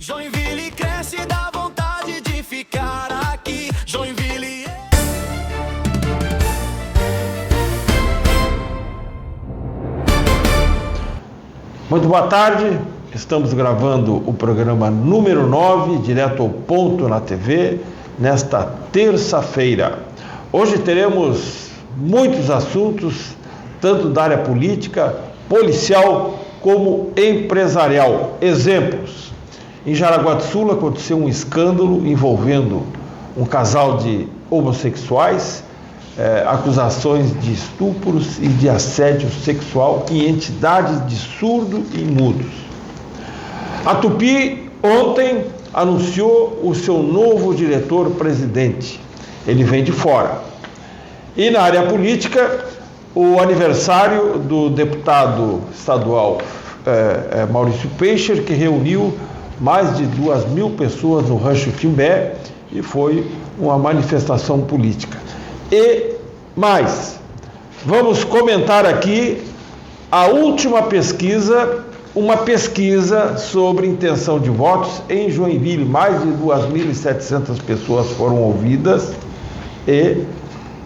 Joinville cresce e dá vontade de ficar aqui. Joinville Muito boa tarde, estamos gravando o programa número 9, direto ao ponto na TV, nesta terça-feira. Hoje teremos muitos assuntos, tanto da área política, policial, como empresarial. Exemplos: em Jaraguá do Sul aconteceu um escândalo envolvendo um casal de homossexuais, acusações de estupros e de assédio sexual em entidades de surdo e mudos. A Tupi ontem anunciou o seu novo diretor-presidente. Ele vem de fora. E na área política, o aniversário do deputado estadual Maurício Peicher, que reuniu mais de 2.000 pessoas no Rancho Timbé, e foi uma manifestação política. E mais, vamos comentar aqui a última pesquisa, uma pesquisa sobre intenção de votos em Joinville. Mais de 2.700 pessoas foram ouvidas e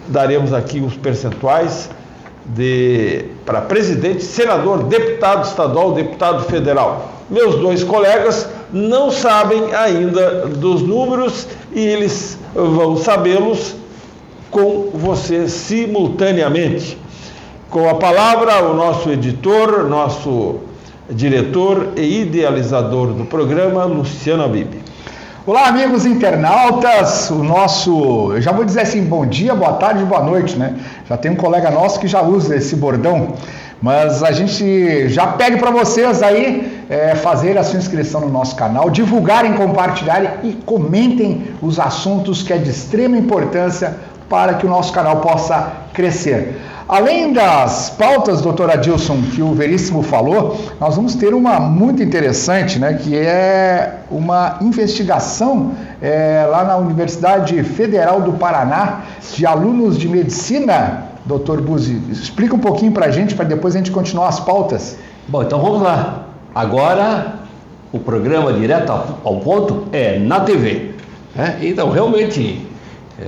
daremos aqui os percentuais para presidente, senador, deputado estadual, deputado federal. Meus dois colegas não sabem ainda dos números e eles vão sabê-los com você simultaneamente. Com a palavra, o nosso editor, nosso diretor e idealizador do programa, Luciano Habib. Olá, amigos internautas, eu já vou dizer assim, bom dia, boa tarde, boa noite, né? Já tem um colega nosso que já usa esse bordão, mas a gente já pede para vocês aí fazer a sua inscrição no nosso canal, divulgarem, compartilharem e comentem os assuntos que é de extrema importância para que o nosso canal possa crescer. Além das pautas, doutor Adilson, que o Veríssimo falou, nós vamos ter uma muito interessante, né, que é uma investigação lá na Universidade Federal do Paraná, de alunos de medicina. Doutor Buzzi, explica um pouquinho para a gente, para depois a gente continuar as pautas. Bom, então vamos lá. Agora, o programa direto ao ponto é na TV. Né? Então, realmente,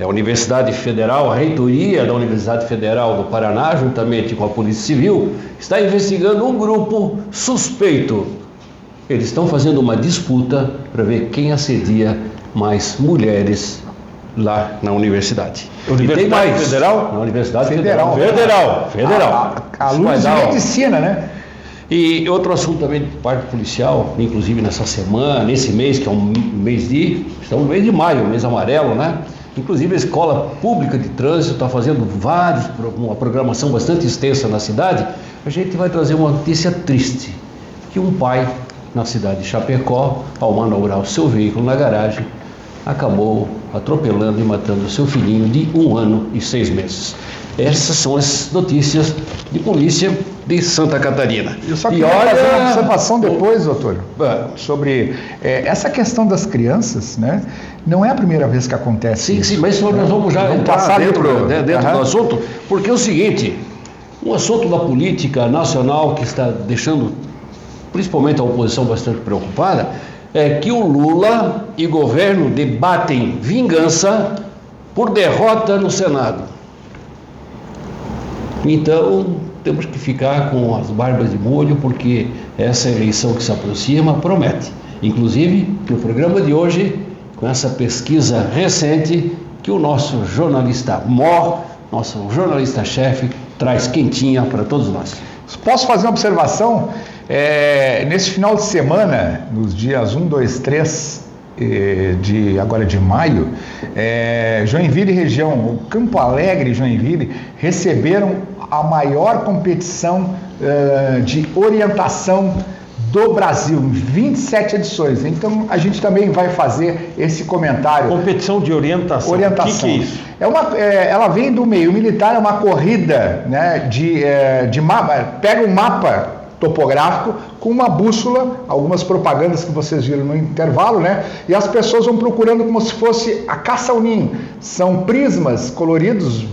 a Universidade Federal, a reitoria da Universidade Federal do Paraná, juntamente com a Polícia Civil, está investigando um grupo suspeito. Eles estão fazendo uma disputa para ver quem assedia mais mulheres lá na universidade. Universidade e tem mais, Federal? Na Universidade Federal. Alunos de medicina, né? E outro assunto também de parte policial, inclusive nessa semana, nesse mês, que é um mês estamos no mês de maio, mês amarelo, né? Inclusive a Escola Pública de Trânsito está fazendo uma programação bastante extensa na cidade. A gente vai trazer uma notícia triste, que um pai na cidade de Chapecó, ao manobrar o seu veículo na garagem, acabou atropelando e matando seu filhinho de 1 ano e 6 meses. Essas são as notícias de polícia de Santa Catarina. Eu só queria fazer uma observação depois, doutor, sobre essa questão das crianças, né? Não é a primeira vez que acontece. Sim, mas nós vamos já entrar dentro do assunto, porque é o seguinte, um assunto da política nacional que está deixando principalmente a oposição bastante preocupada, é que o Lula e o governo debatem vingança por derrota no Senado. Então, temos que ficar com as barbas de molho, porque essa eleição que se aproxima promete. Inclusive, no programa de hoje, com essa pesquisa recente, que o nosso jornalista Mor, nosso jornalista-chefe, traz quentinha para todos nós. Posso fazer uma observação? Nesse final de semana, nos dias 1, 2, 3 agora de maio, Joinville e região, o Campo Alegre e Joinville, receberam a maior competição de orientação do Brasil, em 27 edições. Então, a gente também vai fazer esse comentário. Competição de orientação. O que é isso? Ela vem do meio militar, é uma corrida, né, de mapa. Pega um mapa topográfico com uma bússola, algumas propagandas que vocês viram no intervalo, né? E as pessoas vão procurando como se fosse a caça ao ninho. São prismas coloridos,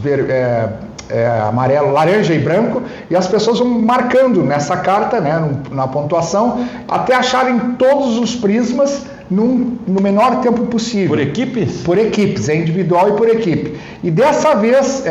amarelo, laranja e branco, e as pessoas vão marcando nessa carta, né, na pontuação, até acharem todos os prismas no menor tempo possível. Por equipes? Por equipes, é individual e por equipe. E dessa vez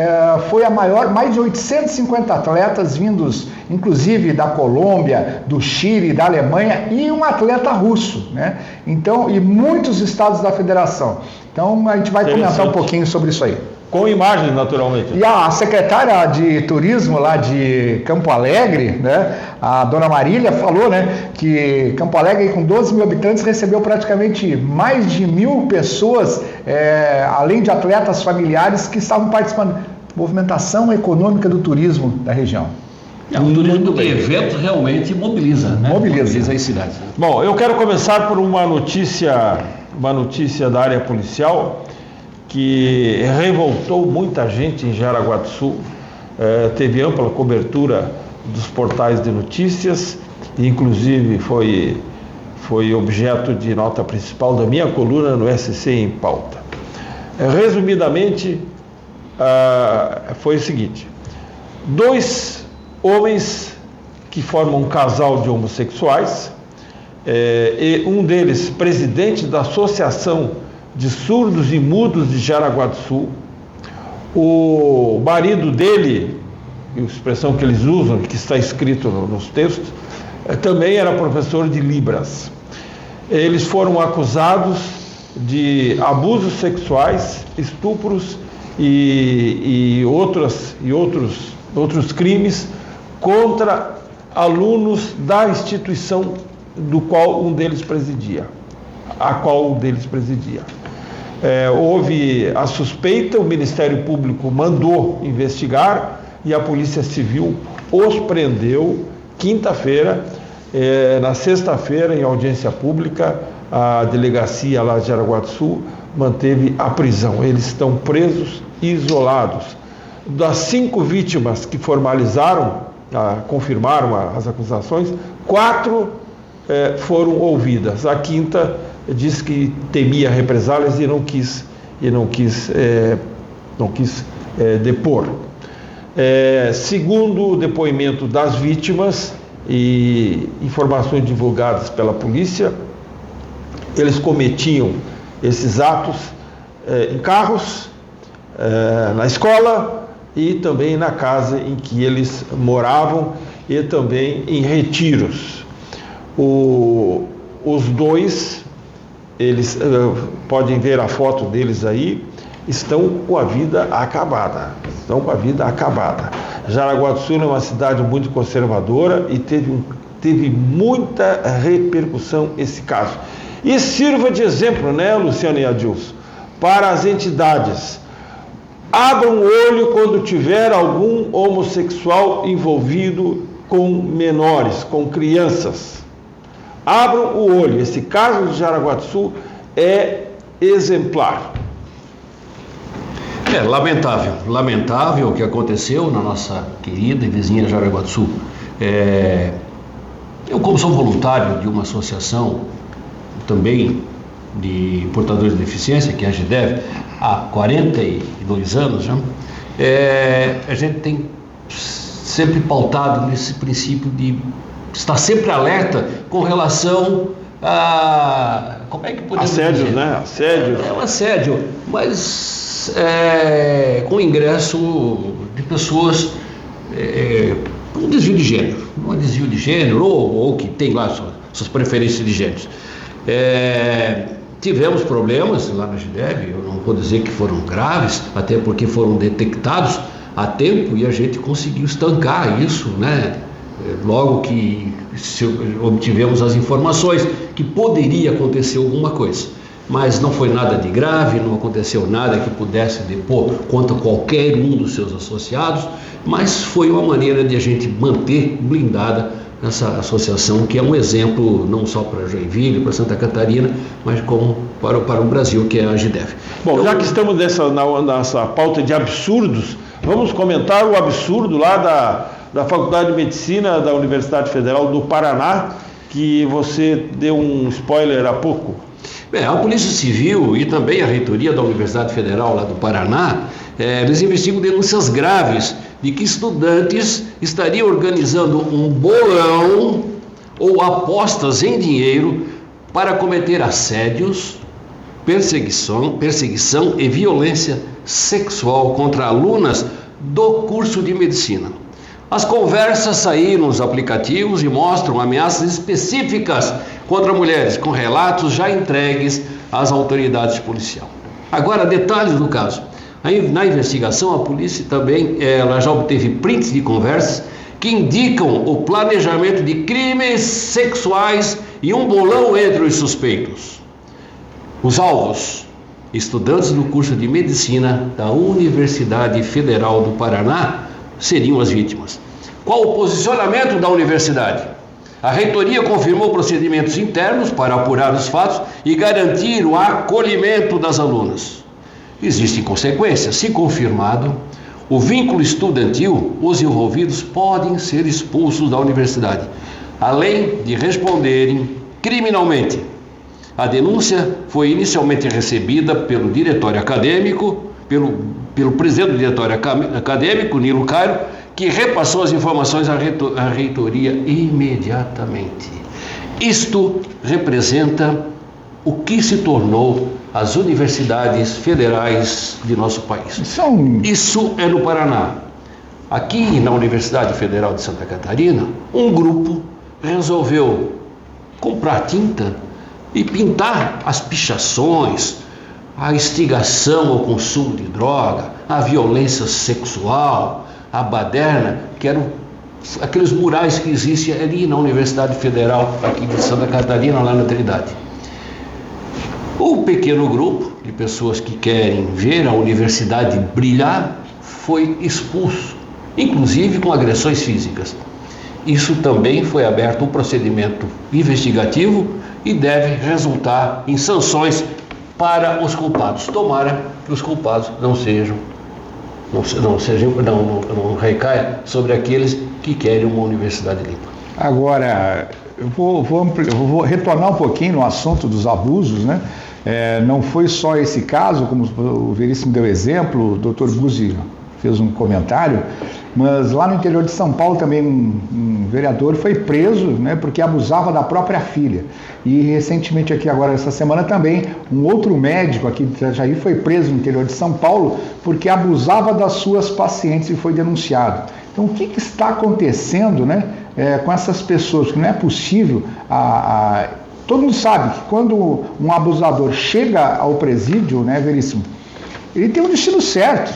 foi a maior, mais de 850 atletas vindos, inclusive da Colômbia, do Chile, da Alemanha e um atleta russo, né? Então, e muitos estados da federação. Então a gente vai comentar um pouquinho sobre isso aí. Com imagens, naturalmente. E a secretária de turismo lá de Campo Alegre, né, a dona Marília, falou, né, que Campo Alegre, com 12 mil habitantes, recebeu praticamente mais de 1.000 pessoas, além de atletas familiares que estavam participando da movimentação econômica do turismo da região. O turismo de eventos realmente mobiliza, né? Mobiliza as cidades. Bom, eu quero começar por uma notícia da área policial que revoltou muita gente em Jaraguá do Sul. Teve ampla cobertura dos portais de notícias, e inclusive foi objeto de nota principal da minha coluna no SC em Pauta. Resumidamente, foi o seguinte: 2 homens que formam um casal de homossexuais, e um deles presidente da Associação de Surdos e Mudos de Jaraguá do Sul. O marido dele, a expressão que eles usam, que está escrito nos textos, também era professor de Libras. Eles foram acusados de abusos sexuais, estupros e outros crimes contra alunos da instituição a qual um deles presidia. Houve a suspeita, o Ministério Público mandou investigar e a Polícia Civil os prendeu quinta-feira. Na sexta-feira, em audiência pública, a delegacia lá de Jaraguá do Sul manteve a prisão. Eles estão presos e isolados. Das 5 vítimas que confirmaram as acusações, 4 foram ouvidas. A quinta disse que temia represálias e não quis depor. Segundo o depoimento das vítimas e informações divulgadas pela polícia, eles cometiam esses atos em carros, na escola e também na casa em que eles moravam, e também em retiros. Os 2, eles podem ver a foto deles aí, estão com a vida acabada. Jaraguá do Sul é uma cidade muito conservadora e teve muita repercussão esse caso. E sirva de exemplo, né, Luciano e Adilson, para as entidades. Abram o olho quando tiver algum homossexual envolvido com menores, com crianças. Abram o olho. Esse caso de Jaraguá do Sul é exemplar. Lamentável o que aconteceu na nossa querida e vizinha Jaraguá do Sul. Eu, como sou voluntário de uma associação também de portadores de deficiência, que é a AGDEV, há 42 anos, já, a gente tem sempre pautado nesse princípio de estar sempre alerta com relação a... Como é que podemos assédios, dizer? Né? Assédios. É um assédio, mas com ingresso de pessoas com desvio de gênero, ou que tem lá suas preferências de gênero. Tivemos problemas lá na GDEV, eu não vou dizer que foram graves, até porque foram detectados a tempo e a gente conseguiu estancar isso, né? Logo que obtivemos as informações que poderia acontecer alguma coisa, mas não foi nada de grave, não aconteceu nada que pudesse depor contra qualquer um dos seus associados, mas foi uma maneira de a gente manter blindada essa associação, que é um exemplo não só para Joinville, para Santa Catarina, mas como para o Brasil, que é a AGDEV. Bom, então, já que estamos nessa pauta de absurdos, vamos comentar o absurdo lá da Faculdade de Medicina da Universidade Federal do Paraná, que você deu um spoiler há pouco. A Polícia Civil e também a Reitoria da Universidade Federal lá do Paraná, eles investigam denúncias graves de que estudantes estariam organizando um bolão ou apostas em dinheiro para cometer assédios, perseguição e violência sexual contra alunas do curso de medicina. As conversas saíram nos aplicativos e mostram ameaças específicas contra mulheres, com relatos já entregues às autoridades policiais. Agora, detalhes do caso. Na investigação, a polícia também ela já obteve prints de conversas que indicam o planejamento de crimes sexuais e um bolão entre os suspeitos. Os alvos, estudantes do curso de medicina da Universidade Federal do Paraná, seriam as vítimas. Qual o posicionamento da universidade? A reitoria confirmou procedimentos internos para apurar os fatos e garantir o acolhimento das alunas. Existem consequências. Se confirmado o vínculo estudantil, os envolvidos podem ser expulsos da universidade, além de responderem criminalmente. A denúncia foi inicialmente recebida pelo diretório acadêmico, pelo presidente do diretório acadêmico, Nilo Cairo, que repassou as informações à reitoria imediatamente. Isto representa o que se tornou as universidades federais de nosso país. Isso é no Paraná. Aqui na Universidade Federal de Santa Catarina, um grupo resolveu comprar tinta e pintar as pichações, a instigação ao consumo de droga, a violência sexual, a baderna, que eram aqueles murais que existem ali na Universidade Federal aqui de Santa Catarina, lá na Trindade. Um pequeno grupo de pessoas que querem ver a universidade brilhar foi expulso, inclusive com agressões físicas. Isso também foi aberto um procedimento investigativo e deve resultar em sanções para os culpados. Tomara que os culpados não recaia sobre aqueles que querem uma universidade limpa. Agora, eu vou retornar um pouquinho no assunto dos abusos, né? Não foi só esse caso, como o Veríssimo deu exemplo, o Dr. Buzzi fez um comentário, mas lá no interior de São Paulo também um vereador foi preso, né, porque abusava da própria filha. E recentemente aqui agora essa semana também um outro médico aqui de Itajaí foi preso no interior de São Paulo porque abusava das suas pacientes e foi denunciado. Então o que está acontecendo, né, com essas pessoas? Que não é possível todo mundo sabe que quando um abusador chega ao presídio, né, Veríssimo, ele tem um destino certo.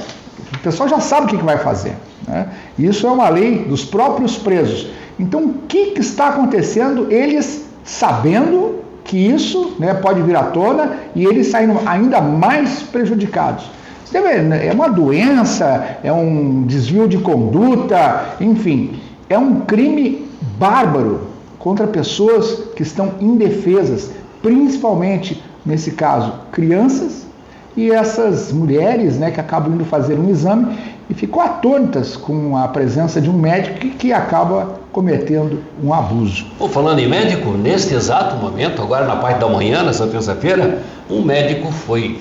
O pessoal já sabe o que vai fazer, né? Isso é uma lei dos próprios presos. Então, o que está acontecendo? Eles sabendo que isso, né, pode vir à tona e eles saindo ainda mais prejudicados. É uma doença, é um desvio de conduta, enfim, é um crime bárbaro contra pessoas que estão indefesas, principalmente, nesse caso, crianças e essas mulheres, né, que acabam indo fazer um exame e ficam atônitas com a presença de um médico que acaba cometendo um abuso. Falando em médico, neste exato momento, agora na parte da manhã, nessa terça-feira, um médico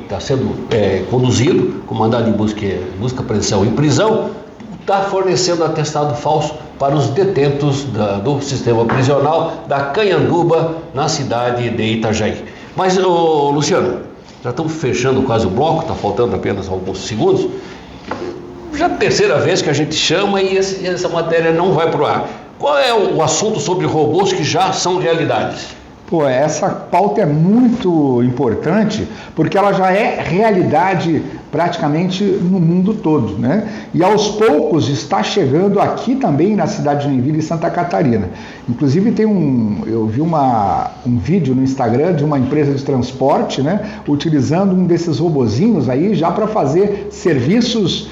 está sendo conduzido com mandado de busca, apreensão e prisão, está fornecendo atestado falso para os detentos do sistema prisional da Canhanduba, na cidade de Itajaí. Mas, Luciano, já estamos fechando quase o bloco, está faltando apenas alguns segundos. Já é a terceira vez que a gente chama e essa matéria não vai para o ar. Qual é o assunto sobre robôs que já são realidades? Essa pauta é muito importante porque ela já é realidade praticamente no mundo todo, né? E aos poucos está chegando aqui também na cidade de Joinville e Santa Catarina. Inclusive eu vi um vídeo no Instagram de uma empresa de transporte, né, utilizando um desses robozinhos aí já para fazer serviços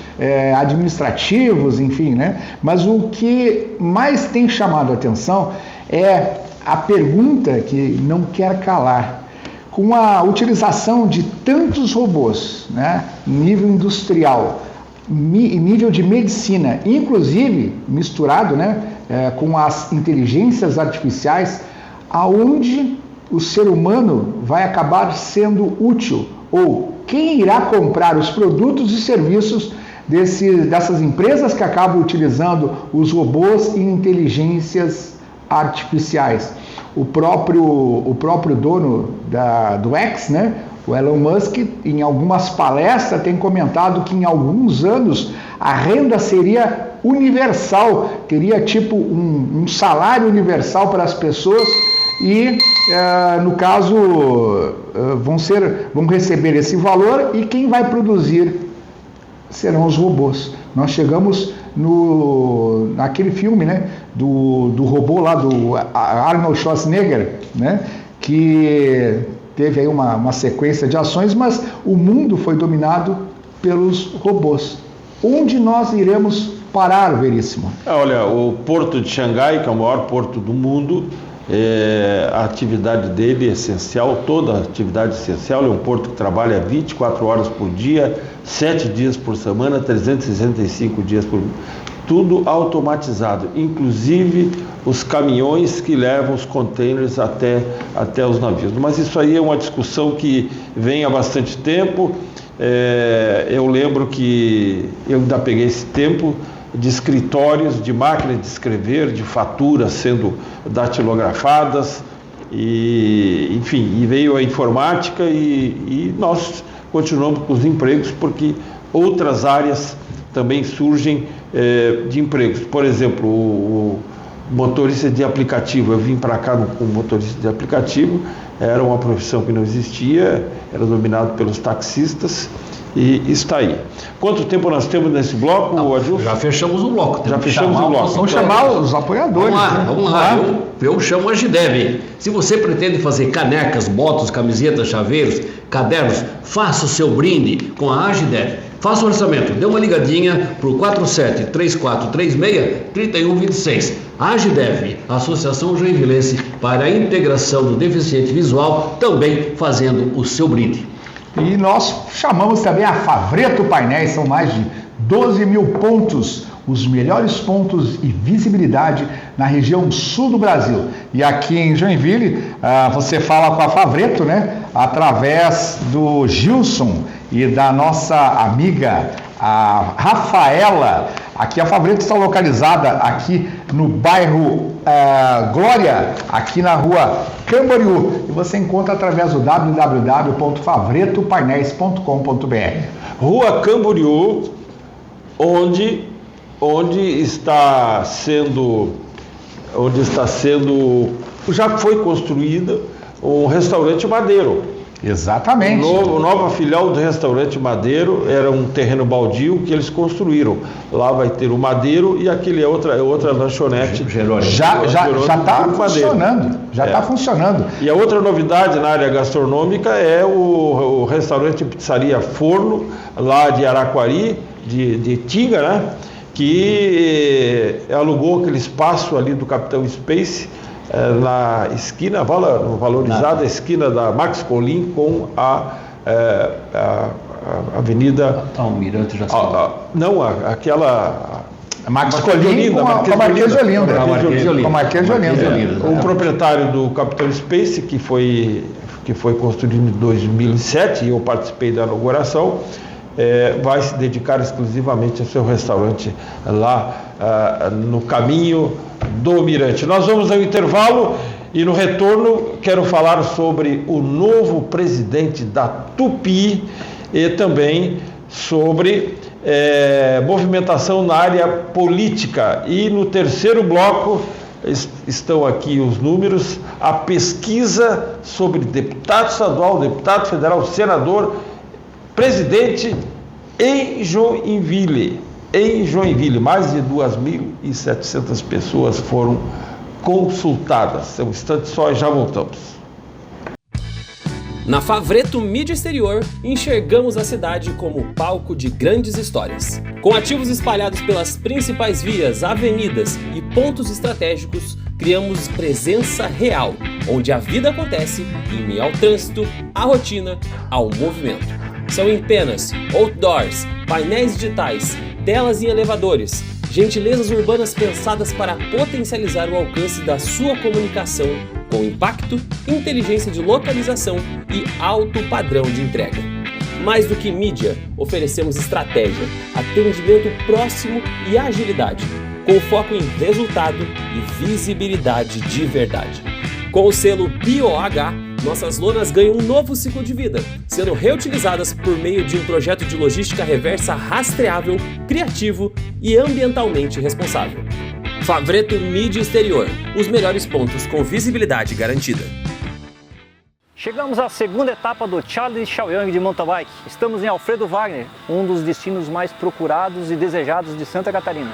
administrativos, enfim, né? Mas o que mais tem chamado a atenção é a pergunta que não quer calar. Com a utilização de tantos robôs, né, em nível industrial, em nível de medicina, inclusive misturado, né, com as inteligências artificiais, aonde o ser humano vai acabar sendo útil, ou quem irá comprar os produtos e serviços dessas empresas que acabam utilizando os robôs e inteligências artificiais. o próprio dono do X, né? O Elon Musk, em algumas palestras, tem comentado que em alguns anos a renda seria universal, teria tipo um salário universal para as pessoas e, no caso, vão receber esse valor e quem vai produzir serão os robôs. Nós chegamos naquele filme, né, do robô lá, do Arnold Schwarzenegger, né, que teve aí uma sequência de ações, mas o mundo foi dominado pelos robôs. Onde nós iremos parar, Veríssimo? Olha, o porto de Xangai, que é o maior porto do mundo, a atividade dele é essencial, toda a atividade essencial, é um porto que trabalha 24 horas por dia, 7 dias por semana, 365 dias por mês. Tudo automatizado, inclusive os caminhões que levam os containers até os navios. Mas isso aí é uma discussão que vem há bastante tempo. Eu lembro que eu ainda peguei esse tempo de escritórios, de máquinas de escrever, de faturas sendo datilografadas, e veio a informática e nós continuamos com os empregos porque outras áreas também surgem de empregos. Por exemplo, o motorista de aplicativo, eu vim para cá como motorista de aplicativo, era uma profissão que não existia, era dominado pelos taxistas e está aí. Quanto tempo nós temos nesse bloco, Adilson? Já fechamos o bloco. Já fechamos o bloco. Vamos chamar os apoiadores. Vamos lá. Eu chamo a Agidev. Se você pretende fazer canecas, botas, camisetas, chaveiros, cadernos, faça o seu brinde com a Agidev. Faça o orçamento, dê uma ligadinha para o 47-3436-3126. Agidev, Associação Joinvilense para a Integração do Deficiente Visual, também fazendo o seu brinde. E nós chamamos também a Favreto Painéis, são mais de 12 mil pontos, os melhores pontos e visibilidade na região sul do Brasil. E aqui em Joinville, você fala com a Favreto, né? Através do Gilson e da nossa amiga, a Rafaela. Aqui a Favreto está localizada aqui no bairro Glória, aqui na rua Camboriú. E você encontra através do www.favretopainéis.com.br. Rua Camboriú, onde está sendo, já foi construída um restaurante Madeiro. Exatamente. Nova filial do restaurante Madeiro, era um terreno baldio que eles construíram. Lá vai ter o Madeiro e aquele é outra lanchonete. Já está funcionando. Está funcionando. E a outra novidade na área gastronômica é o restaurante Pizzaria Forno, lá de Araquari, de Tinga, né? Que alugou aquele espaço ali do Capitão Space, na esquina, valorizada esquina da Max Colim com a Avenida Almirante já sei. Aquela Max Colim com a Marquês de Olinda. O proprietário do Capitão Space, que foi construído em 2007, e eu participei da inauguração, vai se dedicar exclusivamente ao seu restaurante lá no caminho do Mirante. Nós vamos ao intervalo e no retorno quero falar sobre o novo presidente da Tupi e também sobre movimentação na área política. E no terceiro bloco estão aqui os números, a pesquisa sobre deputado estadual, deputado federal, senador, presidente em Joinville. Em Joinville, mais de 2.700 pessoas foram consultadas. É um instante só e já voltamos. Na Favreto Mídia Exterior, enxergamos a cidade como palco de grandes histórias. Com ativos espalhados pelas principais vias, avenidas e pontos estratégicos, criamos presença real, onde a vida acontece em meio ao trânsito, à rotina, ao movimento. São empenas, outdoors, painéis digitais, telas em elevadores, gentilezas urbanas pensadas para potencializar o alcance da sua comunicação com impacto, inteligência de localização e alto padrão de entrega. Mais do que mídia, oferecemos estratégia, atendimento próximo e agilidade, com foco em resultado e visibilidade de verdade. Com o selo BioH, nossas lonas ganham um novo ciclo de vida, sendo reutilizadas por meio de um projeto de logística reversa rastreável, criativo e ambientalmente responsável. Favretto Mídia Exterior, os melhores pontos com visibilidade garantida. Chegamos à segunda etapa do Challenge Shaoyang de mountain bike. Estamos em Alfredo Wagner, um dos destinos mais procurados e desejados de Santa Catarina.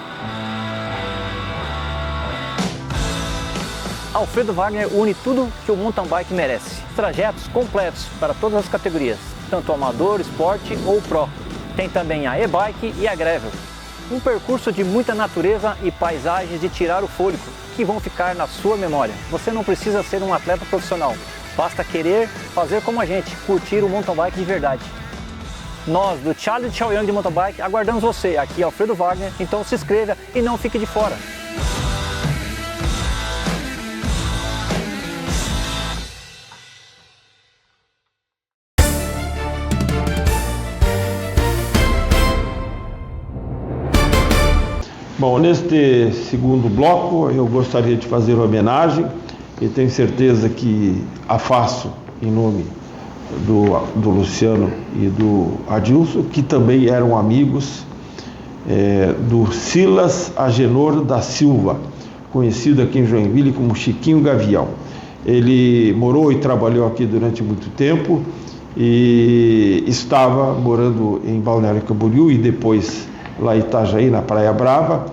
Alfredo Wagner une tudo que o mountain bike merece. Trajetos completos para todas as categorias, tanto amador, esporte ou pro. Tem também a e-bike e a gravel. Um percurso de muita natureza e paisagens de tirar o fôlego, que vão ficar na sua memória. Você não precisa ser um atleta profissional, basta querer fazer como a gente, curtir o mountain bike de verdade. Nós, do Challenge Shaoyang de mountain bike, aguardamos você aqui em Alfredo Wagner, então se inscreva e não fique de fora. Bom, neste segundo bloco eu gostaria de fazer uma homenagem e tenho certeza que a faço em nome do Luciano e do Adilson, que também eram amigos do Silas Agenor da Silva, conhecido aqui em Joinville como Chiquinho Gavião. Ele morou e trabalhou aqui durante muito tempo e estava morando em Balneário Camboriú e depois lá em Itajaí, na Praia Brava,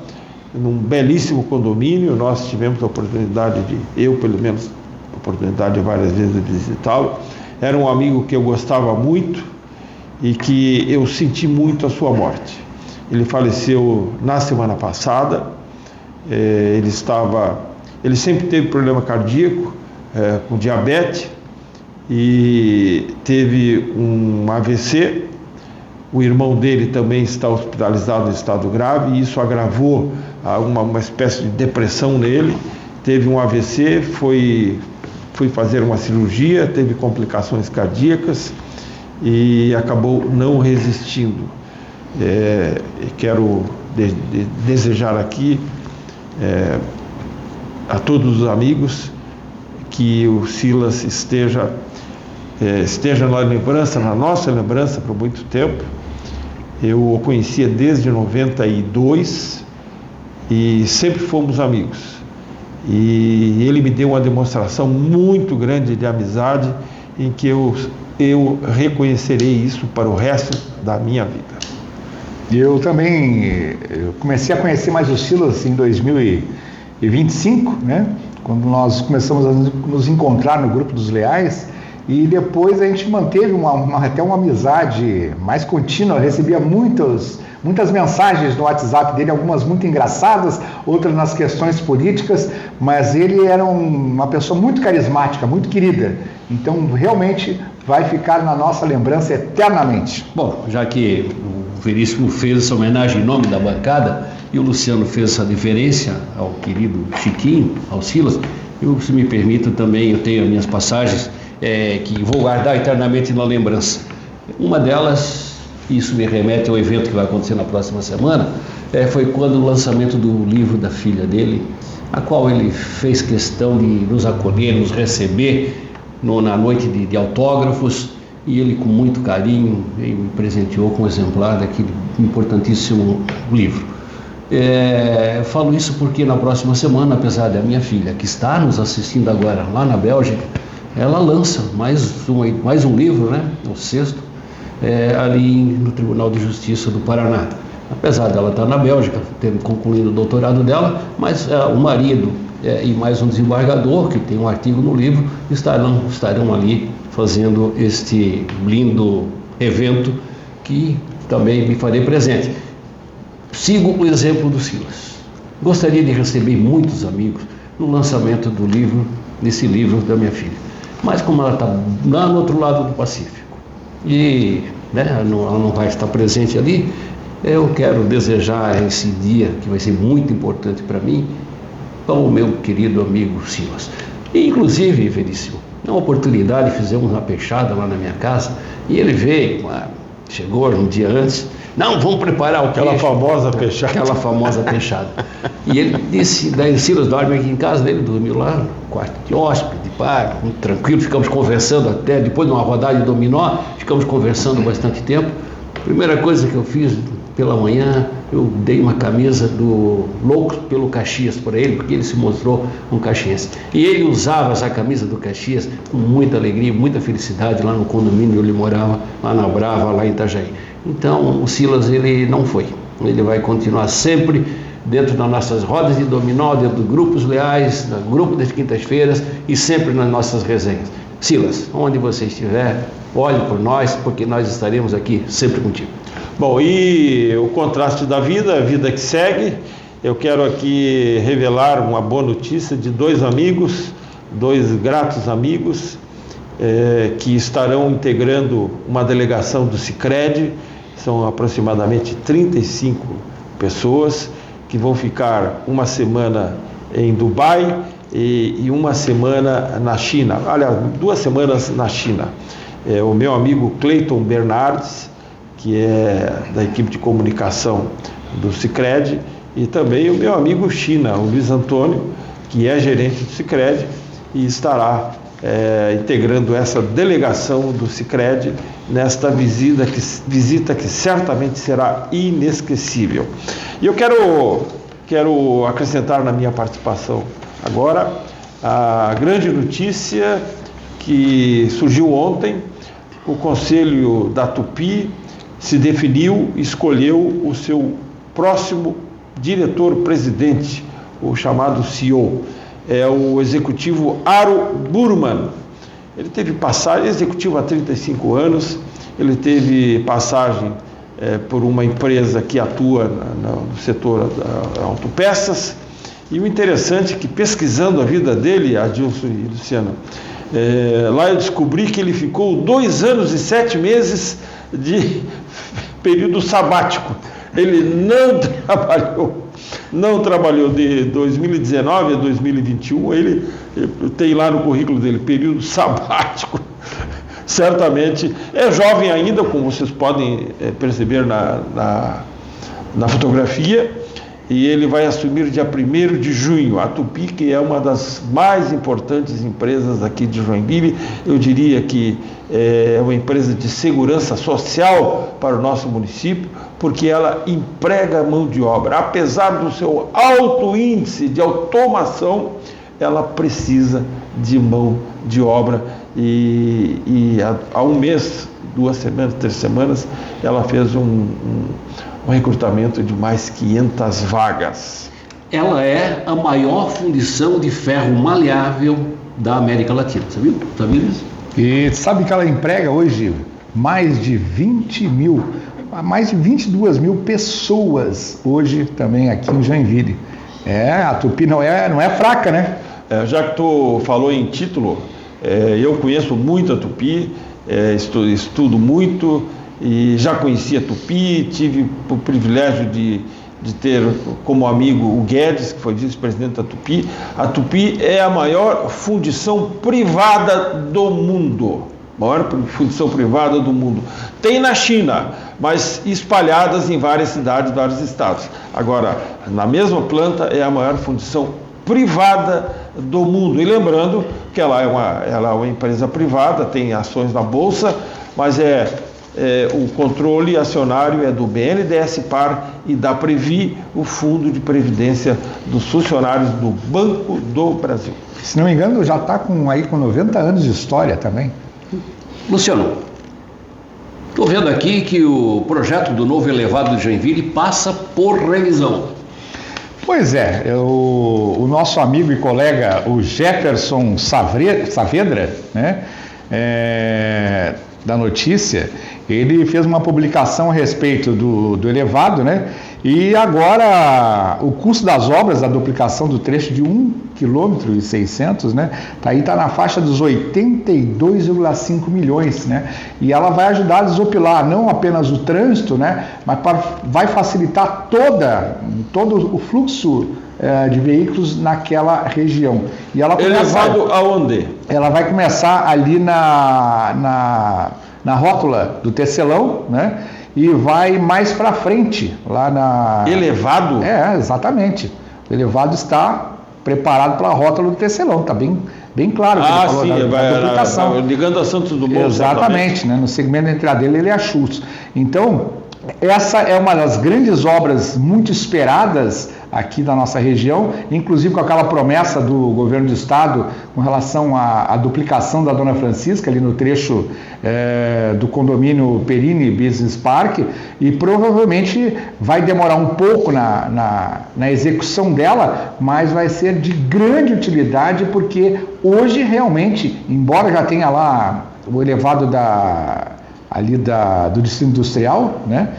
num belíssimo condomínio. Nós tivemos a oportunidade eu pelo menos, a oportunidade de várias vezes de visitá-lo. Era um amigo que eu gostava muito e que eu senti muito a sua morte. Ele faleceu na semana passada. Ele sempre teve problema cardíaco, com diabetes, e teve um AVC. O irmão dele também está hospitalizado em estado grave e isso agravou uma espécie de depressão nele. Teve um AVC, foi fazer uma cirurgia, teve complicações cardíacas e acabou não resistindo. Quero desejar aqui a todos os amigos que o Silas esteja na lembrança, na nossa lembrança por muito tempo. Eu o conhecia desde 92 e sempre fomos amigos. E ele me deu uma demonstração muito grande de amizade em que eu reconhecerei isso para o resto da minha vida. Eu também comecei a conhecer mais o Silas em 2025, né? Quando nós começamos a nos encontrar no Grupo dos Leais. E depois a gente manteve até uma amizade mais contínua. Eu recebia muitas mensagens no WhatsApp dele, algumas muito engraçadas, outras nas questões políticas, mas ele era uma pessoa muito carismática, muito querida. Então realmente vai ficar na nossa lembrança eternamente. Bom, já que o Veríssimo fez essa homenagem em nome da bancada e o Luciano fez essa deferência ao querido Chiquinho, ao Silas, se me permita também, eu tenho as minhas passagens que vou guardar eternamente na lembrança. Uma delas, isso me remete ao evento que vai acontecer na próxima semana, foi quando o lançamento do livro da filha dele, a qual ele fez questão de nos acolher, nos receber na noite de autógrafos, e ele com muito carinho me presenteou com um exemplar daquele importantíssimo livro. Falo isso porque na próxima semana, apesar da minha filha, que está nos assistindo agora lá na Bélgica, ela lança mais um livro, né, o sexto, ali no Tribunal de Justiça do Paraná. Apesar dela estar na Bélgica, tendo concluído o doutorado dela, mas o marido e mais um desembargador, que tem um artigo no livro, estarão ali fazendo este lindo evento que também me farei presente. Sigo o exemplo do Silas. Gostaria de receber muitos amigos no lançamento desse livro da minha filha. Mas como ela está lá no outro lado do Pacífico e ela não vai estar presente ali, eu quero desejar esse dia, que vai ser muito importante para mim, ao meu querido amigo Silas. E, inclusive, Veríssimo, na oportunidade fizemos uma peixada lá na minha casa e ele veio, chegou um dia antes Não, vamos preparar o Aquela peixe. famosa peixada. Aquela famosa peixada. E ele disse, daí o Silas dorme aqui em casa dele, dormiu lá no quarto de hóspede, pá, muito tranquilo, ficamos conversando até, depois de uma rodada de dominó, ficamos conversando bastante tempo. Primeira coisa que eu fiz pela manhã, eu dei uma camisa do Louco pelo Caxias para ele, porque ele se mostrou um caxiense. E ele usava essa camisa do Caxias com muita alegria, muita felicidade lá no condomínio onde ele morava, lá na Brava, lá em Itajaí. Então o Silas, ele não foi, ele vai continuar sempre dentro das nossas rodas de dominó, dentro dos grupos leais, no grupo das quintas-feiras e sempre nas nossas resenhas. Silas, onde você estiver, olhe por nós, porque nós estaremos aqui sempre contigo. Bom, e o contraste da vida, a vida que segue, eu quero aqui revelar uma boa notícia de dois amigos, dois gratos amigos, que estarão integrando uma delegação do Sicredi. São aproximadamente 35 pessoas que vão ficar uma semana em Dubai e uma semana na China, aliás, 2 semanas na China. O meu amigo Cleiton Bernardes, que é da equipe de comunicação do Sicredi, e também o meu amigo China, o Luiz Antônio, que é gerente do Sicredi e estará integrando essa delegação do Sicredi nesta visita que certamente será inesquecível. E eu quero acrescentar na minha participação agora a grande notícia que surgiu ontem. O Conselho da Tupi se definiu, escolheu o seu próximo diretor-presidente, o chamado CEO, é o executivo Aro Burman. Ele teve passagem, executivo há 35 anos, ele teve passagem por uma empresa que atua no setor da autopeças, e o interessante é que, pesquisando a vida dele, Adilson e Luciano, lá eu descobri que ele ficou 2 anos e 7 meses de período sabático. Ele não trabalhou de 2019 a 2021, ele tem lá no currículo dele, período sabático. Certamente é jovem ainda, como vocês podem perceber na fotografia, e ele vai assumir dia 1º de junho, a Tupi, que é uma das mais importantes empresas aqui de Joinville. Eu diria que é uma empresa de segurança social para o nosso município, porque ela emprega mão de obra. Apesar do seu alto índice de automação, ela precisa de mão de obra, e há 1 mês, 2 semanas, 3 semanas, ela fez um recrutamento de mais 500 vagas. Ela é a maior fundição de ferro maleável da América Latina, sabia? Sabia disso? E sabe que ela emprega hoje mais de 22 mil pessoas hoje também aqui em Joinville. A Tupi não é fraca, né? Já que tu falou em título, eu conheço muito a Tupi, estudo muito e já conheci a Tupi, tive o privilégio de ter como amigo o Guedes, que foi vice-presidente da Tupi. A Tupi é a maior fundição privada do mundo. Maior fundição privada do mundo. Tem na China, mas espalhadas em várias cidades, vários estados. Agora, na mesma planta, é a maior fundição privada do mundo. E lembrando que ela é uma empresa privada, tem ações na Bolsa, mas o controle acionário é do BNDES-Par e da Previ, o Fundo de Previdência dos Funcionários do Banco do Brasil. Se não me engano, já está com 90 anos de história também. Luciano, estou vendo aqui que o projeto do novo elevado de Joinville passa por revisão. Pois é, o nosso amigo e colega, o Jefferson Saavedra, né, da notícia, ele fez uma publicação a respeito do elevado, né? E agora o custo das obras da duplicação do trecho de 1 quilômetro e 600, né? Tá na faixa dos 82,5 milhões, né? E ela vai ajudar a desopilar não apenas o trânsito, né? Mas vai facilitar todo o fluxo de veículos naquela região. E ela elevado aonde? Ela vai começar ali na rótula do Tecelão, né? E vai mais para frente, lá na... Elevado? Exatamente. O elevado está preparado para a rótula do Tecelão, está bem claro. Sim, vai ligando a Santos Dumont. Exatamente, né? No segmento entre a dele e a Schultz. Então, essa é uma das grandes obras muito esperadas aqui da nossa região, inclusive com aquela promessa do governo do estado com relação à duplicação da Dona Francisca, ali no trecho do condomínio Perini Business Park, e provavelmente vai demorar um pouco na execução dela, mas vai ser de grande utilidade, porque hoje realmente, embora já tenha lá o elevado do distrito industrial, né?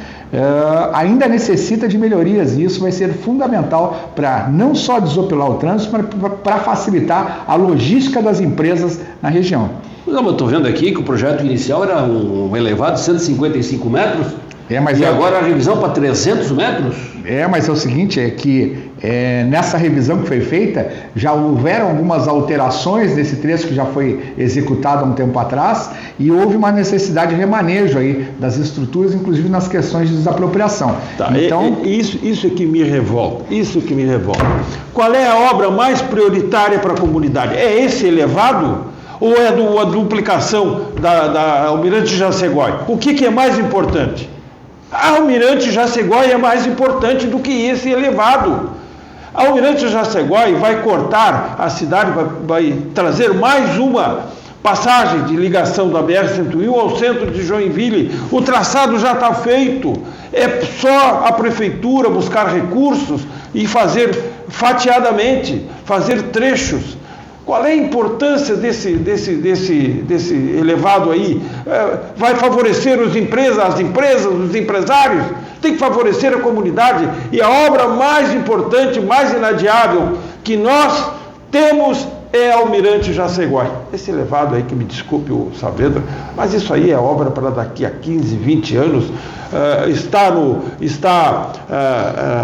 Ainda necessita de melhorias, e isso vai ser fundamental para não só desopilar o trânsito, mas para facilitar a logística das empresas na região. Não, eu estou vendo aqui que o projeto inicial era um elevado de 155 metros, mas agora a revisão para 300 metros? Mas é o seguinte, é que nessa revisão que foi feita, já houveram algumas alterações desse trecho que já foi executado há um tempo atrás, e houve uma necessidade de remanejo aí das estruturas, inclusive nas questões de desapropriação. Tá, então, isso é que me revolta, Qual é a obra mais prioritária para a comunidade? É esse elevado? Ou é a duplicação da Almirante Jacegói? O que é mais importante? A Almirante Jacegói é mais importante do que esse elevado. A Almirante Jacegói vai cortar a cidade, vai trazer mais uma passagem de ligação da BR-101 ao centro de Joinville. O traçado já está feito. É só a prefeitura buscar recursos e fazer fatiadamente, fazer trechos. Qual é a importância desse elevado aí? Vai favorecer as empresas, os empresários? Tem que favorecer a comunidade. E a obra mais importante, mais inadiável que nós temos é Almirante Jacegói. Esse elevado aí, que me desculpe o Saavedra, mas isso aí é obra para daqui a 15, 20 anos. Está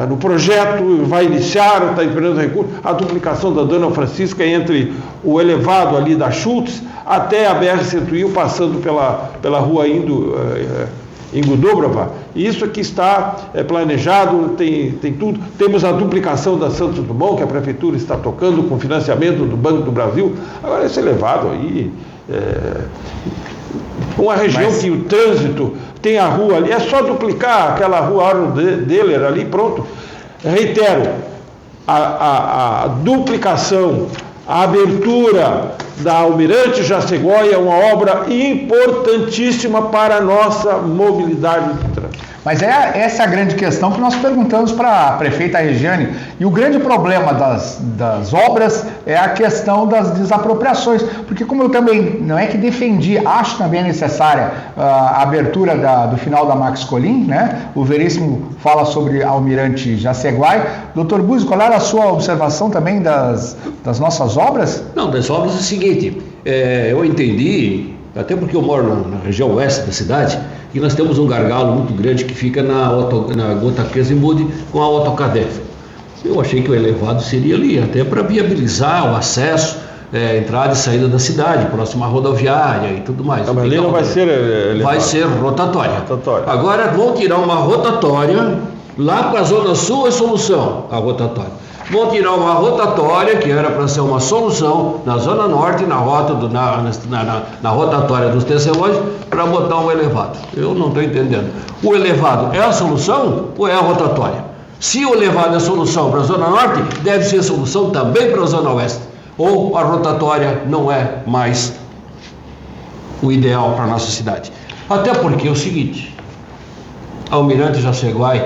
no projeto, vai iniciar, está esperando recurso, a duplicação da Dona Francisca entre o elevado ali da Schultz até a BR-101, passando pela rua Ingo-Dobrava. Isso aqui está planejado, tem tudo. Temos a duplicação da Santos Dumont, que a prefeitura está tocando com financiamento do Banco do Brasil. Agora, esse elevado aí, uma região que o trânsito tem a rua ali, é só duplicar aquela rua Arno Deller ali, pronto. Reitero, a duplicação, a abertura da Almirante Jacegói é uma obra importantíssima para a nossa mobilidade de trânsito. Mas essa é a grande questão que nós perguntamos para a prefeita Regiane. E o grande problema das obras é a questão das desapropriações. Porque como eu também, não é que defendi, acho também necessária a abertura do final da Max Colim, né? O Veríssimo fala sobre Almirante Jacegói. Doutor Buzzi, qual era a sua observação também das nossas obras? Não, das obras é o seguinte, eu entendi, até porque eu moro na região oeste da cidade, que nós temos um gargalo muito grande que fica na Gota Quezimude com a Autocadef. Eu achei que o elevado seria ali, até para viabilizar o acesso, entrada e saída da cidade, próxima à rodoviária e tudo mais. Mas ali não vai ser elevado. Vai ser rotatória. Agora vão tirar uma rotatória, lá para a Zona Sul é solução, a rotatória. Vão tirar uma rotatória, que era para ser uma solução, na Zona Norte, na rotatória dos Tecelões, para botar um elevado. Eu não estou entendendo. O elevado é a solução ou é a rotatória? Se o elevado é a solução para a Zona Norte, deve ser solução também para a Zona Oeste. Ou a rotatória não é mais o ideal para a nossa cidade. Até porque é o seguinte, Almirante Jacegói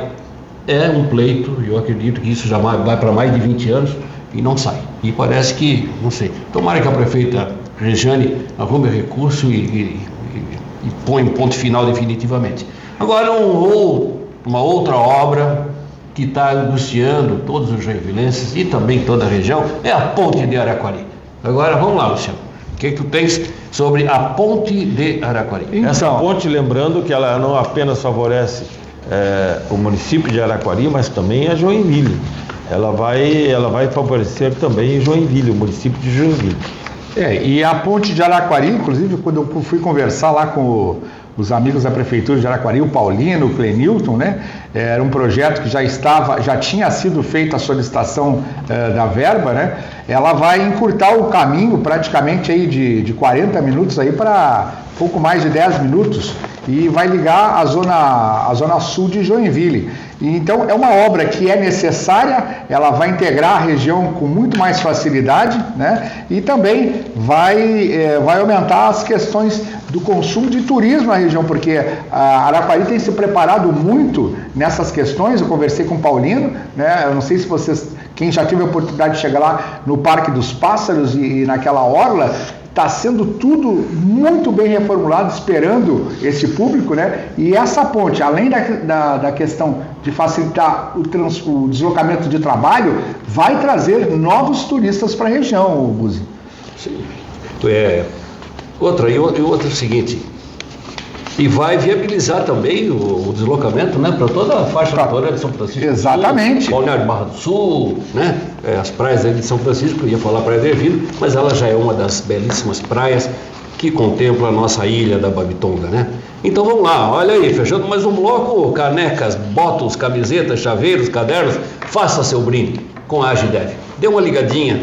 é um pleito, eu acredito que isso já vai para mais de 20 anos e não sai. E parece que, não sei, tomara que a prefeita Regiane arrume recurso e põe um ponto final definitivamente. Agora, uma outra obra que está angustiando todos os joinvilenses e também toda a região é a ponte de Araquari. Agora vamos lá, Luciano. O que tu tens sobre a ponte de Araquari? Essa ponte, lembrando que ela não apenas favorece o município de Araquari, mas também a Joinville. Ela vai favorecer também Joinville, o município de Joinville. E a ponte de Araquari, inclusive, quando eu fui conversar lá com os amigos da prefeitura de Araquari, o Paulino, o Clenilton, né? Era um projeto que já tinha sido feita a solicitação da verba, né? Ela vai encurtar o caminho praticamente aí de 40 minutos aí para pouco mais de 10 minutos e vai ligar a zona sul de Joinville. Então é uma obra que é necessária, ela vai integrar a região com muito mais facilidade, né? E também vai aumentar as questões do consumo de turismo na região, porque a Araquari tem se preparado muito nessas questões. Eu conversei com o Paulino, né? Eu não sei se quem já teve a oportunidade de chegar lá no Parque dos Pássaros e naquela orla, está sendo tudo muito bem reformulado, esperando esse público, né? E essa ponte, além da questão de facilitar o deslocamento de trabalho, vai trazer novos turistas para a região, Buzi. Sim. Outra é o seguinte, e vai viabilizar também o deslocamento, né, para toda a faixa litorânea de São Francisco. Exatamente. Sul, Balneário de Barra do Sul, né, as praias aí de São Francisco, eu ia falar Praia do Ervilho, mas ela já é uma das belíssimas praias que contempla a nossa ilha da Babitonga, né? Então vamos lá, olha aí, fechando mais um bloco, canecas, botos, camisetas, chaveiros, cadernos, faça seu brinde com a Agidev. Dê uma ligadinha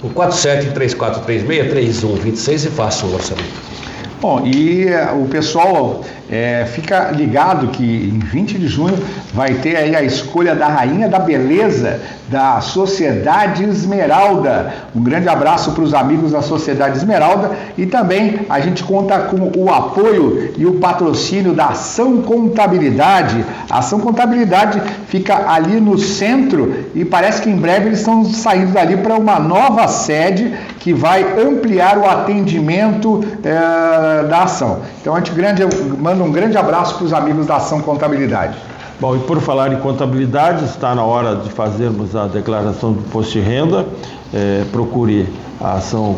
no 47-3436-3126 e faça um orçamento. Bom, e o pessoal fica ligado que em 20 de junho vai ter aí a escolha da Rainha da Beleza da Sociedade Esmeralda. Um grande abraço para os amigos da Sociedade Esmeralda e também a gente conta com o apoio e o patrocínio da Ação Contabilidade. A Ação Contabilidade fica ali no centro e parece que em breve eles estão saindo dali para uma nova sede que vai ampliar o atendimento da ação. Então a gente manda um grande abraço para os amigos da Ação Contabilidade. Bom, e por falar em contabilidade, está na hora de fazermos a declaração do imposto de renda. Procure a ação,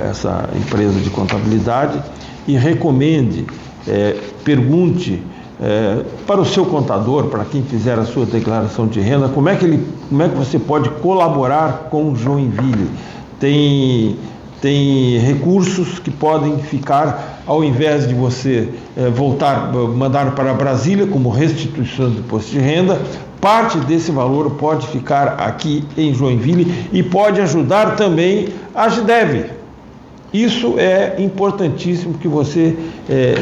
essa empresa de contabilidade, e recomende, pergunte para o seu contador, para quem fizer a sua declaração de renda, como é que você pode colaborar com o Joinville. Tem recursos que podem ficar, ao invés de você mandar para Brasília como restituição do imposto de renda, parte desse valor pode ficar aqui em Joinville e pode ajudar também a Agidev. Isso é importantíssimo que você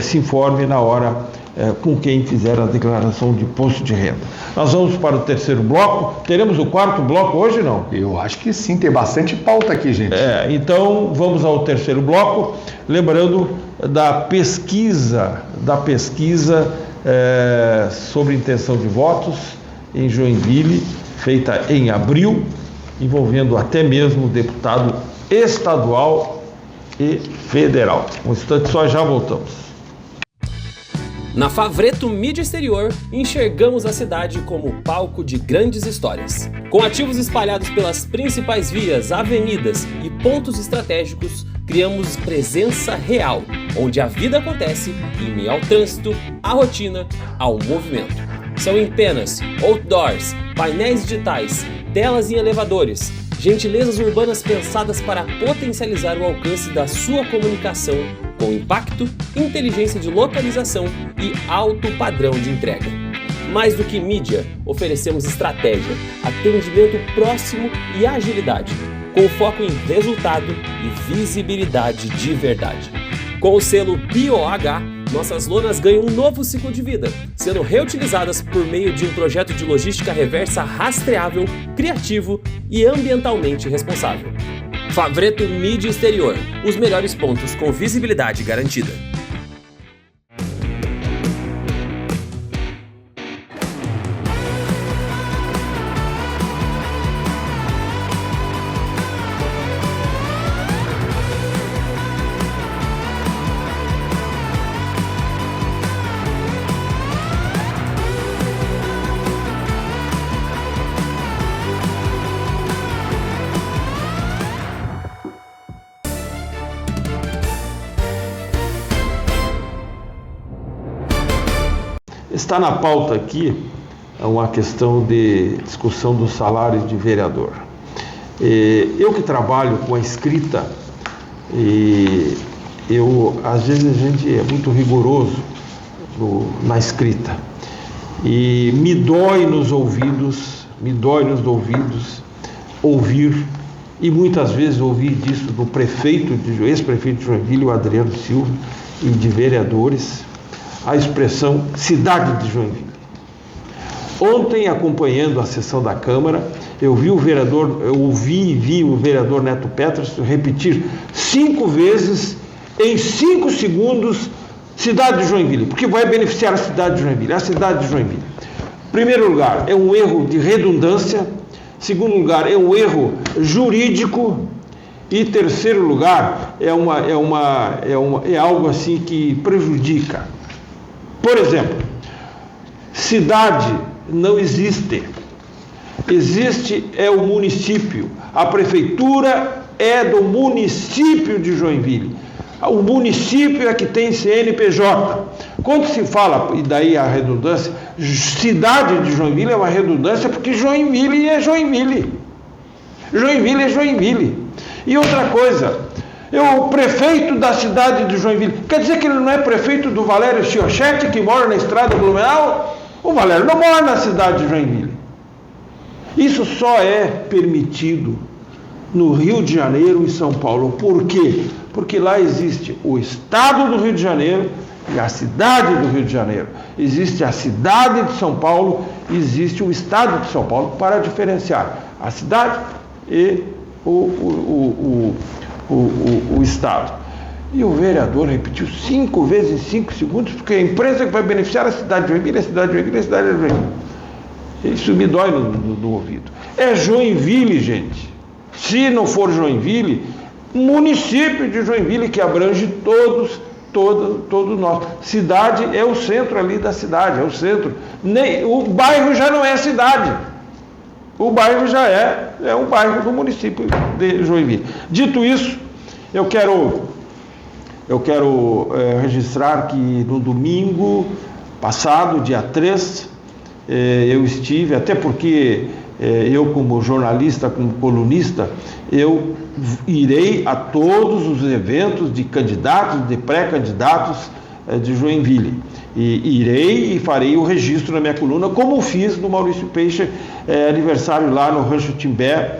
se informe na hora com quem fizer a declaração de imposto de renda. Nós vamos para o terceiro bloco. Teremos o quarto bloco hoje, não? Eu acho que sim, tem bastante pauta aqui, gente. Então vamos ao terceiro bloco, lembrando da pesquisa sobre intenção de votos em Joinville, feita em abril, envolvendo até mesmo deputado estadual e federal. Um instante só, já voltamos. Na Favreto Mídia Exterior, enxergamos a cidade como palco de grandes histórias. Com ativos espalhados pelas principais vias, avenidas e pontos estratégicos, criamos presença real, onde a vida acontece em meio ao trânsito, à rotina, ao movimento. São empenas, outdoors, painéis digitais, telas em elevadores, gentilezas urbanas pensadas para potencializar o alcance da sua comunicação com impacto, inteligência de localização e alto padrão de entrega. Mais do que mídia, oferecemos estratégia, atendimento próximo e agilidade, com foco em resultado e visibilidade de verdade. Com o selo BioH, nossas lonas ganham um novo ciclo de vida, sendo reutilizadas por meio de um projeto de logística reversa rastreável, criativo e ambientalmente responsável. Favreto Mídia Exterior, os melhores pontos com visibilidade garantida. Está na pauta aqui uma questão de discussão do salário de vereador. Eu que trabalho com a escrita, às vezes a gente é muito rigoroso na escrita e me dói nos ouvidos ouvir, e muitas vezes ouvi disso do ex-prefeito de Joinville, o Adriano Silva, e de vereadores, a expressão cidade de Joinville. Ontem, acompanhando a sessão da Câmara, eu vi o vereador Neto Petras repetir 5 vezes em 5 segundos cidade de Joinville, porque vai beneficiar a cidade de Joinville, a cidade de Joinville. Em primeiro lugar, é um erro de redundância. Em segundo lugar, é um erro jurídico. E terceiro lugar, é algo assim que prejudica. Por exemplo, cidade não existe. Existe é o município. A prefeitura é do município de Joinville. O município é que tem CNPJ. Quando se fala, e daí a redundância, cidade de Joinville é uma redundância porque Joinville é Joinville. Joinville é Joinville. E outra coisa, o prefeito da cidade de Joinville, quer dizer que ele não é prefeito do Valério Chiochetti, que mora na estrada Blumenau? O Valério não mora na cidade de Joinville. Isso só é permitido no Rio de Janeiro e São Paulo. Por quê? Porque lá existe o estado do Rio de Janeiro e a cidade do Rio de Janeiro. Existe a cidade de São Paulo, existe o estado de São Paulo, para diferenciar a cidade e o estado. E o vereador repetiu 5 vezes em 5 segundos, porque a empresa que vai beneficiar a cidade de Joinville, a cidade de Joinville, a cidade de Joinville. Isso me dói no ouvido. É Joinville, gente. Se não for Joinville, município de Joinville, que abrange todos nós. Cidade é o centro ali da cidade, é o centro. O bairro já não é cidade. O bairro já é um bairro do município de Joinville. Dito isso, eu quero registrar que no domingo passado, dia 3, eu estive, até porque eu como jornalista, como colunista, eu irei a todos os eventos de candidatos, de pré-candidatos de Joinville. E irei e farei o registro na minha coluna, como fiz no Maurício Peixe, aniversário lá no Rancho Timbé.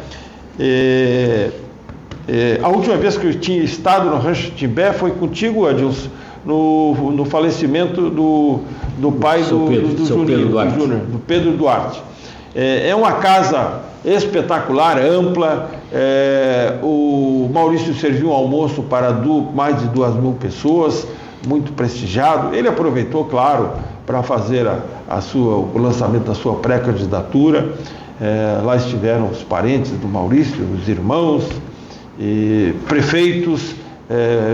A última vez que eu tinha estado no Rancho Timbé foi contigo, Adilson, no falecimento do pai do Júnior, do Pedro Duarte. É uma casa espetacular, ampla. O Maurício serviu um almoço para mais de 2.000 pessoas, muito prestigiado. Ele aproveitou, claro, para fazer o lançamento da sua pré-candidatura. Lá estiveram os parentes do Maurício, os irmãos, prefeitos,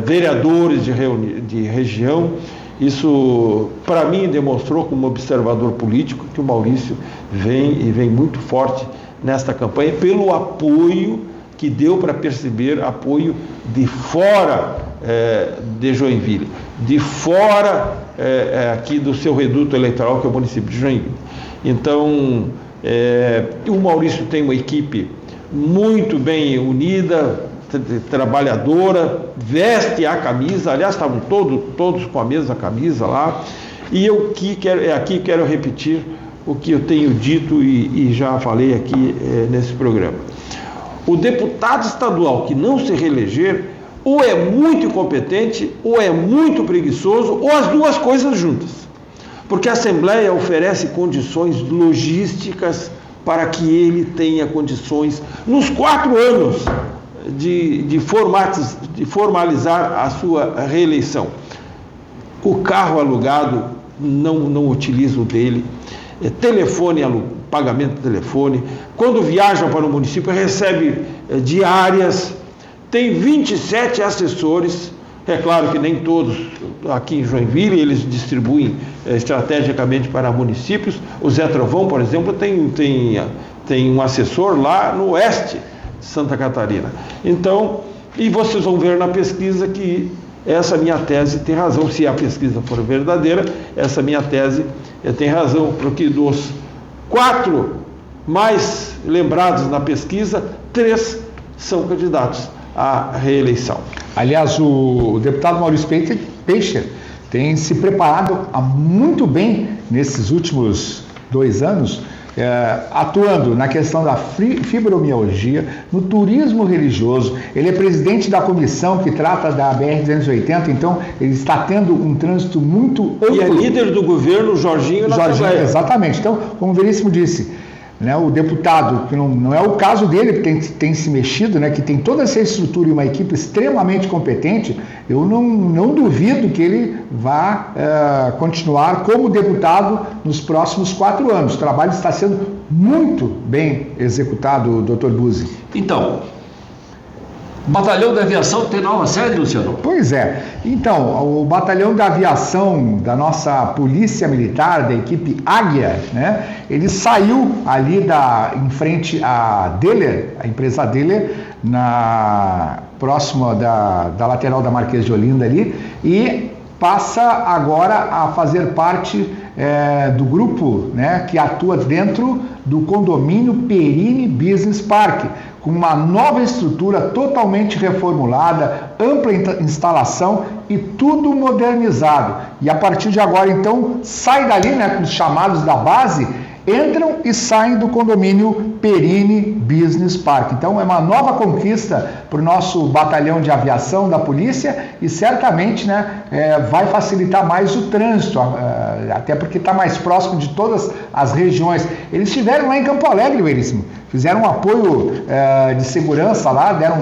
vereadores de região. Isso, para mim, demonstrou como observador político que o Maurício vem muito forte nesta campanha, pelo apoio que deu para perceber, apoio de fora de Joinville, de fora aqui do seu reduto eleitoral, que é o município de Joinville. Então, o Maurício tem uma equipe muito bem unida, trabalhadora, veste a camisa, aliás, estavam todos com a mesma camisa lá, e eu aqui quero repetir o que eu tenho dito e já falei aqui nesse programa. O deputado estadual que não se reeleger, ou é muito incompetente, ou é muito preguiçoso, ou as duas coisas juntas, porque a Assembleia oferece condições logísticas para que ele tenha condições, nos 4 anos, de formalizar a sua reeleição. O carro alugado, não utiliza o dele. Pagamento de telefone. Quando viaja para o município, recebe diárias. Tem 27 assessores. É claro que nem todos aqui em Joinville, eles distribuem estrategicamente para municípios. O Zé Trovão, por exemplo, tem um assessor lá no oeste de Santa Catarina. Então, e vocês vão ver na pesquisa que essa minha tese tem razão. Se a pesquisa for verdadeira, essa minha tese tem razão, porque dos 4 mais lembrados na pesquisa, 3 são candidatos à reeleição. Aliás, o deputado Maurício Peixe tem se preparado muito bem nesses últimos 2 anos, atuando na questão da fibromialgia, no turismo religioso. Ele é presidente da comissão que trata da BR-280, então ele está tendo um trânsito muito amplo. E é líder do governo, Jorginho, na Assembleia. Exatamente. Então, como o Veríssimo disse, né, o deputado, que não é o caso dele, que tem se mexido, né, que tem toda essa estrutura e uma equipe extremamente competente, eu não duvido que ele vá continuar como deputado nos próximos 4 anos. O trabalho está sendo muito bem executado, Dr. Buzzi. Então, o Batalhão da Aviação tem nova sede, Luciano? Pois é. Então, o Batalhão da Aviação da nossa Polícia Militar, da equipe Águia, né, ele saiu ali em frente à Deller, a empresa Deller, próxima da lateral da Marquês de Olinda ali, e passa agora a fazer parte do grupo, né, que atua dentro do condomínio Perini Business Park, com uma nova estrutura totalmente reformulada, ampla instalação e tudo modernizado. E a partir de agora, então, sai dali, né, com os chamados da base, entram e saem do condomínio Perini Business Park. Então é uma nova conquista para o nosso batalhão de aviação da polícia e certamente, né, vai facilitar mais o trânsito, até porque está mais próximo de todas as regiões. Eles estiveram lá em Campo Alegre, Veríssimo, fizeram um apoio de segurança lá, deram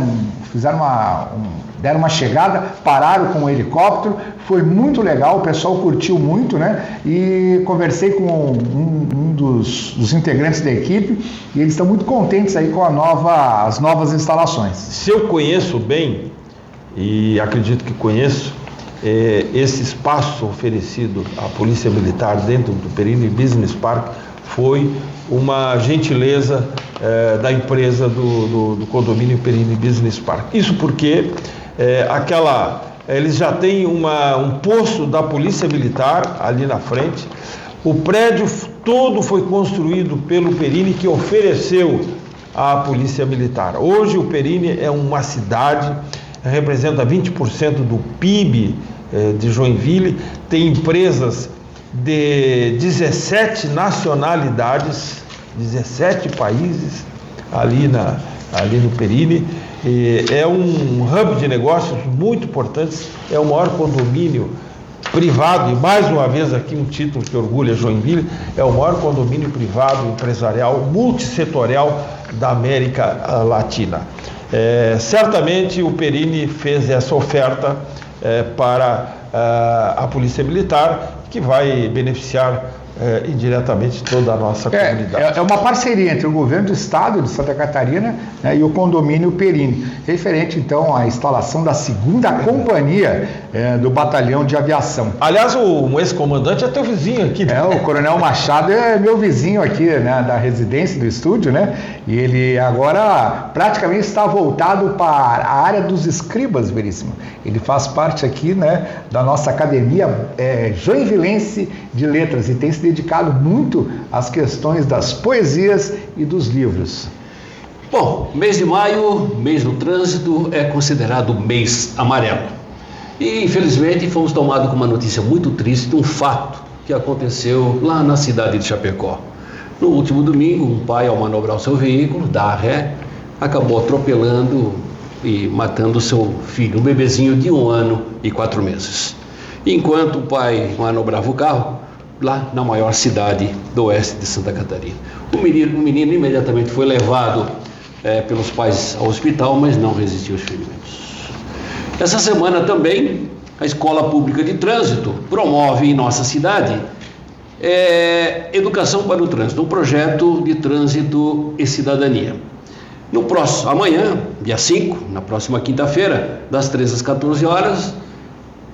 uma chegada, pararam com um helicóptero, foi muito legal, o pessoal curtiu muito, né? E conversei com um dos integrantes da equipe e eles estão muito contentes aí com as novas instalações. Se eu conheço bem, e acredito que conheço, esse espaço oferecido à Polícia Militar dentro do Perini Business Park foi uma gentileza da empresa do condomínio Perini Business Park. Isso porque eles já têm um posto da Polícia Militar ali na frente. O prédio todo foi construído pelo Perini, que ofereceu à Polícia Militar. Hoje o Perini é uma cidade, representa 20% do PIB de Joinville, tem empresas de 17 nacionalidades, 17 países ali no Perini. É um hub de negócios muito importante, é o maior condomínio privado, e mais uma vez aqui um título que orgulha Joinville, é o maior condomínio privado empresarial multissetorial da América Latina. Certamente o Perini fez essa oferta para a Polícia Militar, que vai beneficiar indiretamente toda a nossa comunidade. É uma parceria entre o governo do estado de Santa Catarina, né, e o condomínio Perini, referente então à instalação da 2ª companhia do batalhão de aviação. Aliás, o ex-comandante é teu vizinho aqui, né? O Coronel Machado é meu vizinho aqui, né, da residência do estúdio, né? E ele agora praticamente está voltado para a área dos escribas, Veríssimo. Ele faz parte aqui, né, da nossa academia joinvilense de letras e tem se dedicado muito às questões das poesias e dos livros. Bom, mês de maio, mês do trânsito, é considerado mês amarelo. E infelizmente fomos tomados com uma notícia muito triste de um fato que aconteceu lá na cidade de Chapecó. No último domingo, um pai, ao manobrar o seu veículo, dar ré, acabou atropelando e matando seu filho, um bebezinho de 1 ano e 4 meses. Enquanto o pai manobrava o carro, lá na maior cidade do oeste de Santa Catarina. O menino imediatamente foi levado pelos pais ao hospital, mas não resistiu aos ferimentos. Essa semana também, a Escola Pública de Trânsito promove em nossa cidade Educação para o Trânsito, um projeto de trânsito e cidadania. Amanhã, dia 5, na próxima quinta-feira, das 13 às 14 horas,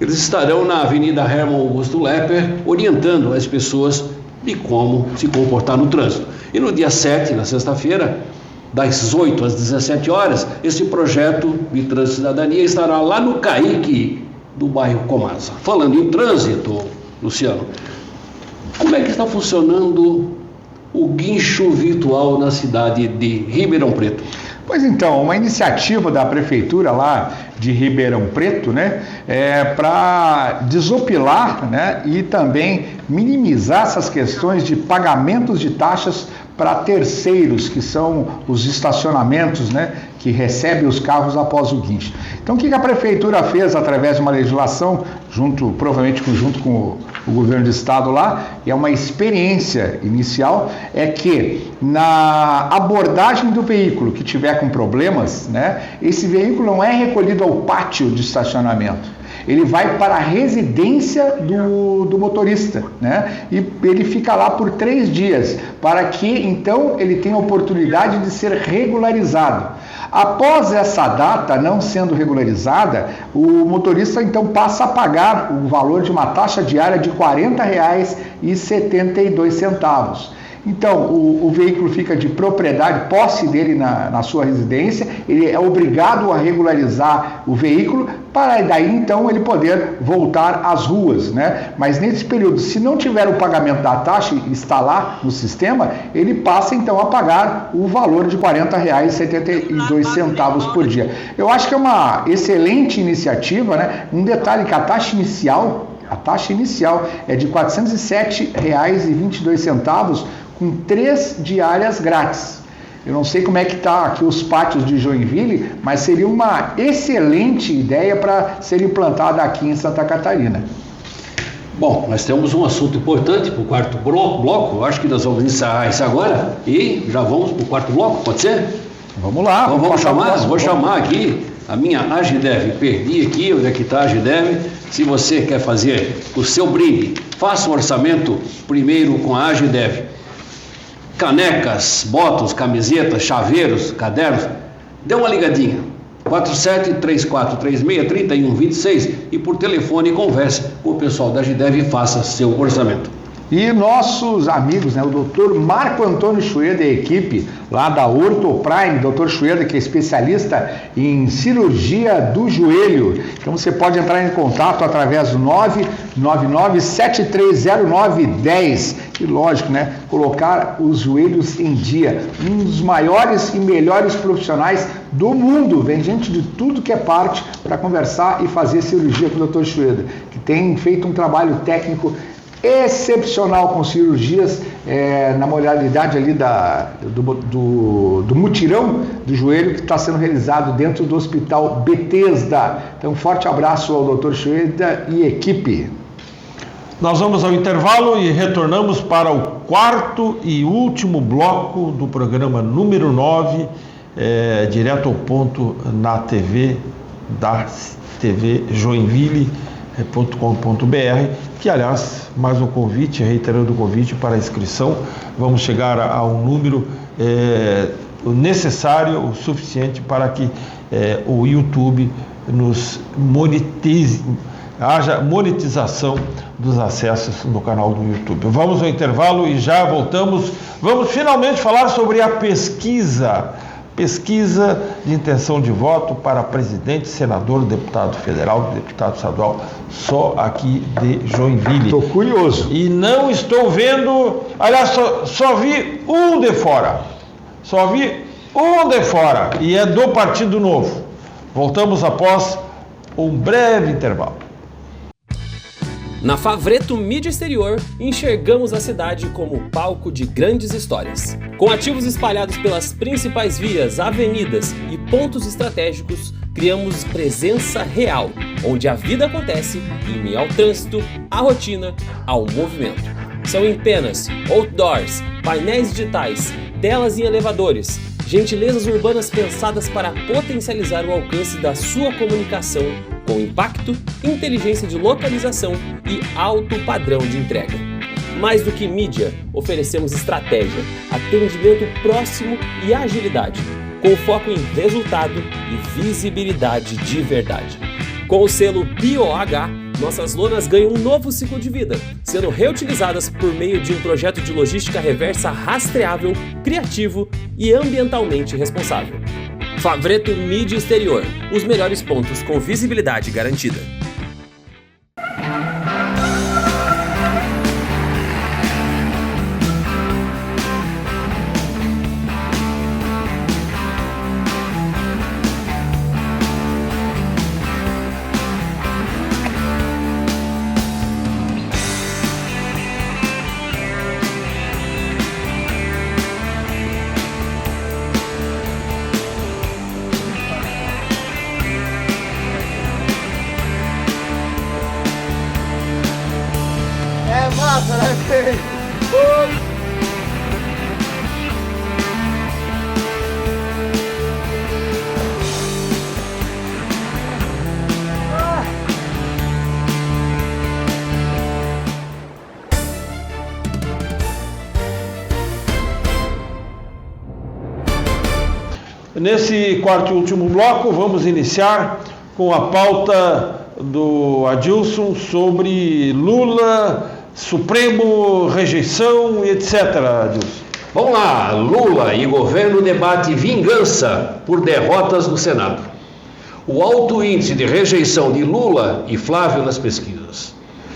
eles estarão na Avenida Hermann Augusto Lepper, orientando as pessoas de como se comportar no trânsito. E no dia 7, na sexta-feira, das 8 às 17 horas, esse projeto de trânsito e cidadania estará lá no CAIC do bairro Comasa. Falando em trânsito, Luciano, como é que está funcionando o guincho virtual na cidade de Ribeirão Preto? Pois então, uma iniciativa da prefeitura lá de Ribeirão Preto, né, para desopilar, né, e também minimizar essas questões de pagamentos de taxas para terceiros, que são os estacionamentos, né, que recebem os carros após o guincho. Então, o que a prefeitura fez através de uma legislação, provavelmente junto com o governo do estado lá, e é uma experiência inicial, é que na abordagem do veículo que tiver com problemas, né, esse veículo não é recolhido ao pátio de estacionamento. Ele vai para a residência do motorista, né? E ele fica lá por 3 dias, para que então ele tenha a oportunidade de ser regularizado. Após essa data não sendo regularizada, o motorista então passa a pagar o valor de uma taxa diária de R$ 40,72. Então, o veículo fica de propriedade, posse dele na sua residência, ele é obrigado a regularizar o veículo, para daí então ele poder voltar às ruas, né? Mas nesse período, se não tiver o pagamento da taxa e está lá no sistema, ele passa então a pagar o valor de R$ 40,72 por dia. Eu acho que é uma excelente iniciativa, né? Um detalhe que a taxa inicial é de R$ 407,22, com 3 diárias grátis. Eu não sei como é que está aqui os pátios de Joinville, mas seria uma excelente ideia para ser implantada aqui em Santa Catarina. Bom, nós temos um assunto importante para o quarto bloco. Eu acho que nós vamos encerrar isso agora e já vamos para o quarto bloco, pode ser? Vamos lá. Então vou chamar aqui a minha Agidev. Perdi aqui, onde é que está a Agidev? Se você quer fazer o seu brinde, faça um orçamento primeiro com a Agidev. Canecas, botas, camisetas, chaveiros, cadernos, dê uma ligadinha. 47-3436-3126 e por telefone converse com o pessoal da Agidev e faça seu orçamento. E nossos amigos, né, o Dr. Marco Antônio Chueda e a equipe lá da OrtoPrime, Dr. Chueda, que é especialista em cirurgia do joelho. Então você pode entrar em contato através do 999-7309-10 e, lógico, né, colocar os joelhos em dia. Um dos maiores e melhores profissionais do mundo. Vem gente de tudo que é parte para conversar e fazer cirurgia com o Dr. Chueda, que tem feito um trabalho técnico excepcional com cirurgias na modalidade ali do mutirão do joelho que está sendo realizado dentro do Hospital Bethesda. Então, um forte abraço ao Dr. Chueda e equipe. Nós vamos ao intervalo e retornamos para o quarto e último bloco do programa número 9, direto ao ponto na TV da TV Joinville.com.br, que, aliás, mais um convite, reiterando o convite para a inscrição. Vamos chegar a um número necessário, o suficiente para que o YouTube nos monetize, haja monetização dos acessos no canal do YouTube. Vamos ao intervalo e já voltamos. Vamos finalmente falar sobre a pesquisa de intenção de voto para presidente, senador, deputado federal, deputado estadual, só aqui de Joinville. Estou curioso. E não estou vendo, aliás, só vi um de fora. E é do Partido Novo. Voltamos após um breve intervalo. Na Favreto Mídia Exterior, enxergamos a cidade como palco de grandes histórias. Com ativos espalhados pelas principais vias, avenidas e pontos estratégicos, criamos presença real, onde a vida acontece em meio ao trânsito, à rotina, ao movimento. São empenas, outdoors, painéis digitais, telas em elevadores, gentilezas urbanas pensadas para potencializar o alcance da sua comunicação com impacto, inteligência de localização e alto padrão de entrega. Mais do que mídia, oferecemos estratégia, atendimento próximo e agilidade, com foco em resultado e visibilidade de verdade. Com o selo BioH, nossas lonas ganham um novo ciclo de vida, sendo reutilizadas por meio de um projeto de logística reversa rastreável, criativo e ambientalmente responsável. Favreto Mídia Exterior, os melhores pontos com visibilidade garantida. É massa, né? Nesse quarto e último bloco, vamos iniciar com a pauta do Adilson sobre Lula, Supremo, rejeição e etc. Adilson. Vamos lá, Lula e governo debate vingança por derrotas no Senado. O alto índice de rejeição de Lula e Flávio nas pesquisas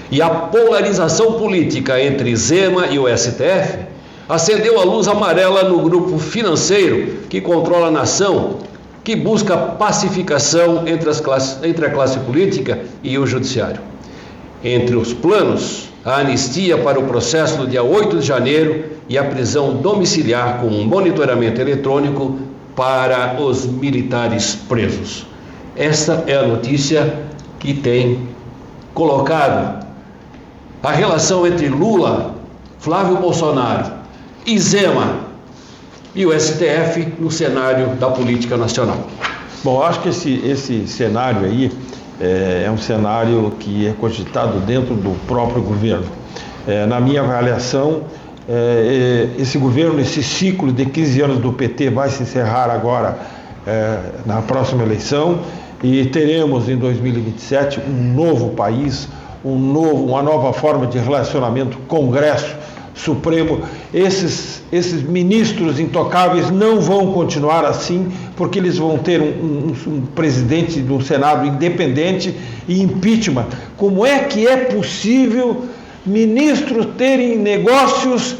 e a polarização política entre Zema e o STF acendeu a luz amarela no grupo financeiro que controla a nação, que busca pacificação entre a classe política e o judiciário. Entre os planos, a anistia para o processo do dia 8 de janeiro e a prisão domiciliar com um monitoramento eletrônico para os militares presos. Esta é a notícia que tem colocado a relação entre Lula, Flávio Bolsonaro e Zema e o STF no cenário da política nacional. Bom, acho que esse cenário aí é um cenário que é cogitado dentro do próprio governo. Na minha avaliação, esse governo, esse ciclo de 15 anos do PT vai se encerrar agora na próxima eleição e teremos em 2027 um novo país, uma nova forma de relacionamento Congresso, Supremo. Esses ministros intocáveis não vão continuar assim, porque eles vão ter um presidente do Senado independente e impeachment. Como é que é possível ministros terem negócios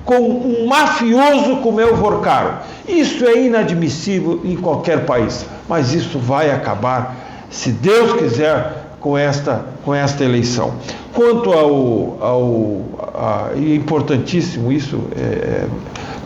com um mafioso como é o Vorcaro? Isso é inadmissível em qualquer país, mas isso vai acabar, se Deus quiser, com esta eleição. Quanto é importantíssimo isso,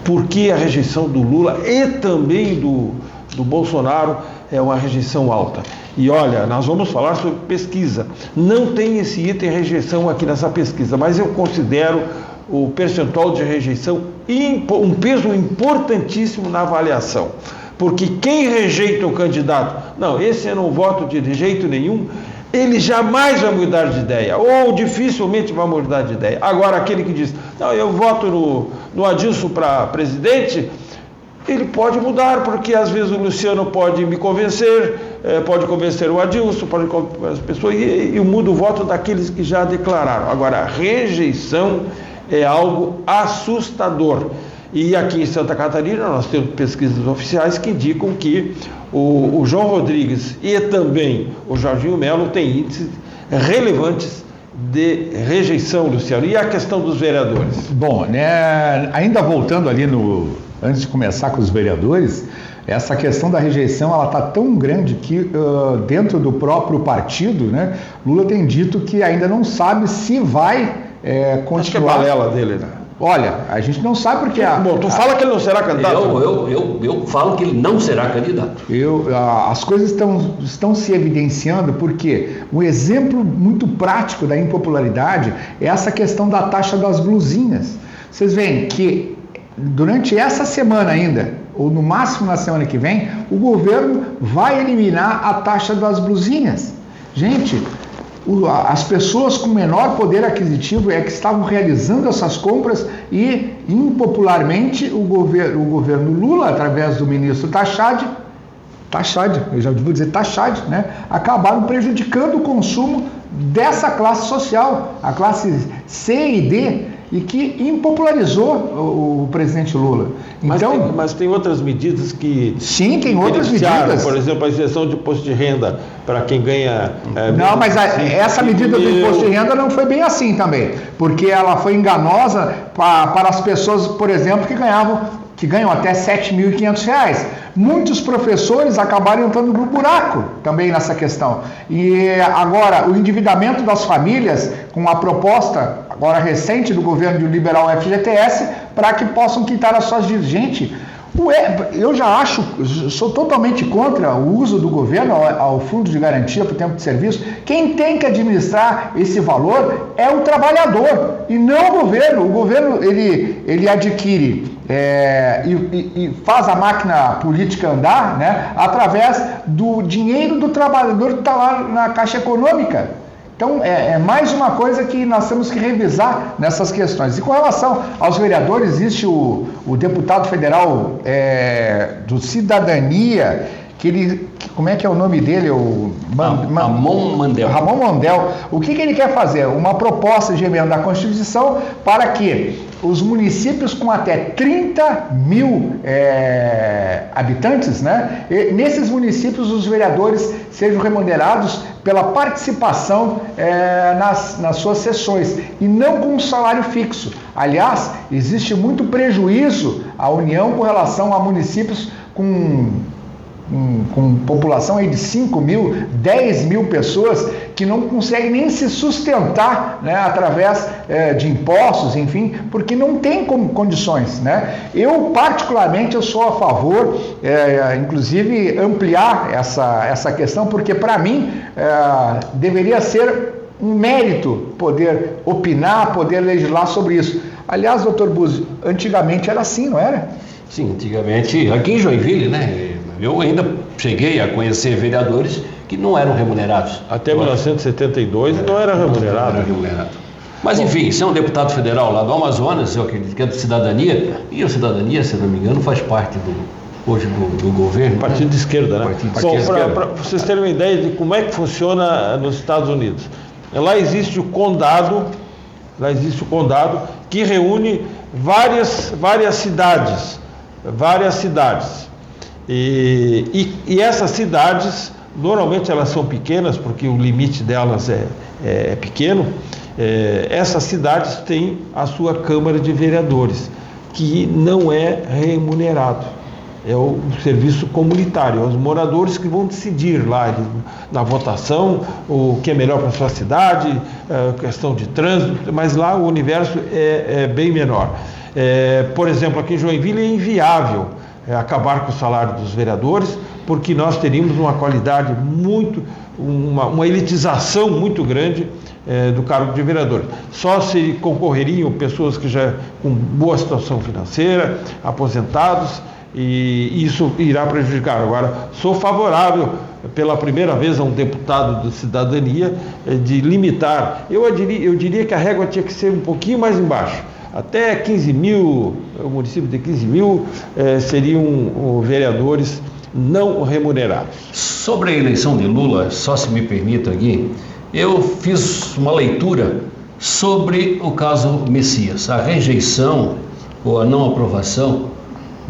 porque a rejeição do Lula e também do Bolsonaro é uma rejeição alta. E olha, nós vamos falar sobre pesquisa. Não tem esse item rejeição aqui nessa pesquisa, mas eu considero o percentual de rejeição um peso importantíssimo na avaliação. Porque quem rejeita o candidato, não, esse eu não voto de jeito nenhum, ele jamais vai mudar de ideia, ou dificilmente vai mudar de ideia. Agora, aquele que diz, não, eu voto no Adilson para presidente, ele pode mudar, porque às vezes o Luciano pode me convencer, pode convencer o Adilson, pode convencer as pessoas, e eu mudo o voto daqueles que já declararam. Agora, a rejeição é algo assustador. E aqui em Santa Catarina nós temos pesquisas oficiais que indicam que o João Rodrigues e também o Jorginho Melo têm índices relevantes de rejeição, Luciano. E a questão dos vereadores? Bom, né, ainda voltando ali antes de começar com os vereadores, essa questão da rejeição ela está tão grande que dentro do próprio partido, né, Lula tem dito que ainda não sabe se vai continuar. Acho que é balela dele, né? Olha, a gente não sabe porque... Bom, tu fala que ele não será candidato? Eu falo que ele não será candidato. As coisas estão se evidenciando porque um exemplo muito prático da impopularidade é essa questão da taxa das blusinhas. Vocês veem que durante essa semana ainda, ou no máximo na semana que vem, o governo vai eliminar a taxa das blusinhas. Gente... As pessoas com menor poder aquisitivo é que estavam realizando essas compras e, impopularmente, o governo Lula, através do ministro Tachad, eu já vou dizer Tachad, né, acabaram prejudicando o consumo dessa classe social, a classe C e D, e que impopularizou o presidente Lula. Então, mas tem outras medidas que... Sim, tem outras medidas. Por exemplo, a isenção de imposto de renda para quem ganha... Não, mas essa medida do imposto de renda não foi bem assim também, porque ela foi enganosa para as pessoas, por exemplo, que ganham até R$ 7.500. Muitos professores acabaram entrando no buraco também nessa questão. E agora, o endividamento das famílias, com a proposta agora recente do governo de liberar o FGTS, para que possam quitar as suas dívidas. Gente, Eu já acho, sou totalmente contra o uso do governo ao fundo de garantia por tempo de serviço. Quem tem que administrar esse valor é o trabalhador e não o governo. O governo ele adquire e faz a máquina política andar, né, através do dinheiro do trabalhador que está lá na Caixa Econômica. Então, é mais uma coisa que nós temos que revisar nessas questões. E com relação aos vereadores, existe o deputado federal do Cidadania, como é que é o nome dele? Ramon Mandel. Ramon Mandel. O que ele quer fazer? Uma proposta de emenda à Constituição para que os municípios com até 30 mil habitantes, né? Nesses municípios os vereadores sejam remunerados pela participação nas suas sessões e não com um salário fixo. Aliás, existe muito prejuízo à União com relação a municípios com população aí de 5 mil, 10 mil pessoas que não conseguem nem se sustentar, né, através de impostos, enfim, porque não tem condições, né? Eu, particularmente, eu sou a favor, inclusive, ampliar essa questão, porque, para mim, deveria ser um mérito poder opinar, poder legislar sobre isso. Aliás, doutor Buzzi, antigamente era assim, não era? Sim, antigamente, aqui em Joinville, né? Eu ainda cheguei a conhecer vereadores que não eram remunerados. Até 1972 não era remunerado. Não era remunerado. Mas enfim, se é um deputado federal lá do Amazonas, eu acredito que é do Cidadania, e a Cidadania, se não me engano, faz parte hoje do governo. Partido de esquerda, né? Partido de Bom, esquerda. para vocês terem uma ideia de como é que funciona nos Estados Unidos. Lá existe o condado que reúne várias cidades. E essas cidades, normalmente elas são pequenas, porque o limite delas é pequeno. Essas cidades têm a sua Câmara de Vereadores, que não é remunerado. É o serviço comunitário, os moradores que vão decidir lá na votação o que é melhor para a sua cidade, questão de trânsito, mas lá o universo é bem menor. Por exemplo, aqui em Joinville é inviável acabar com o salário dos vereadores, porque nós teríamos uma qualidade uma elitização muito grande do cargo de vereador. Só se concorreriam pessoas que já com boa situação financeira, aposentados, e isso irá prejudicar. Agora, sou favorável, pela primeira vez, a um deputado de Cidadania, de limitar. Eu diria que a régua tinha que ser um pouquinho mais embaixo. Até 15 mil, o município de 15 mil seriam vereadores não remunerados. Sobre a eleição de Lula, só se me permita aqui, eu fiz uma leitura sobre o caso Messias, a rejeição ou a não aprovação,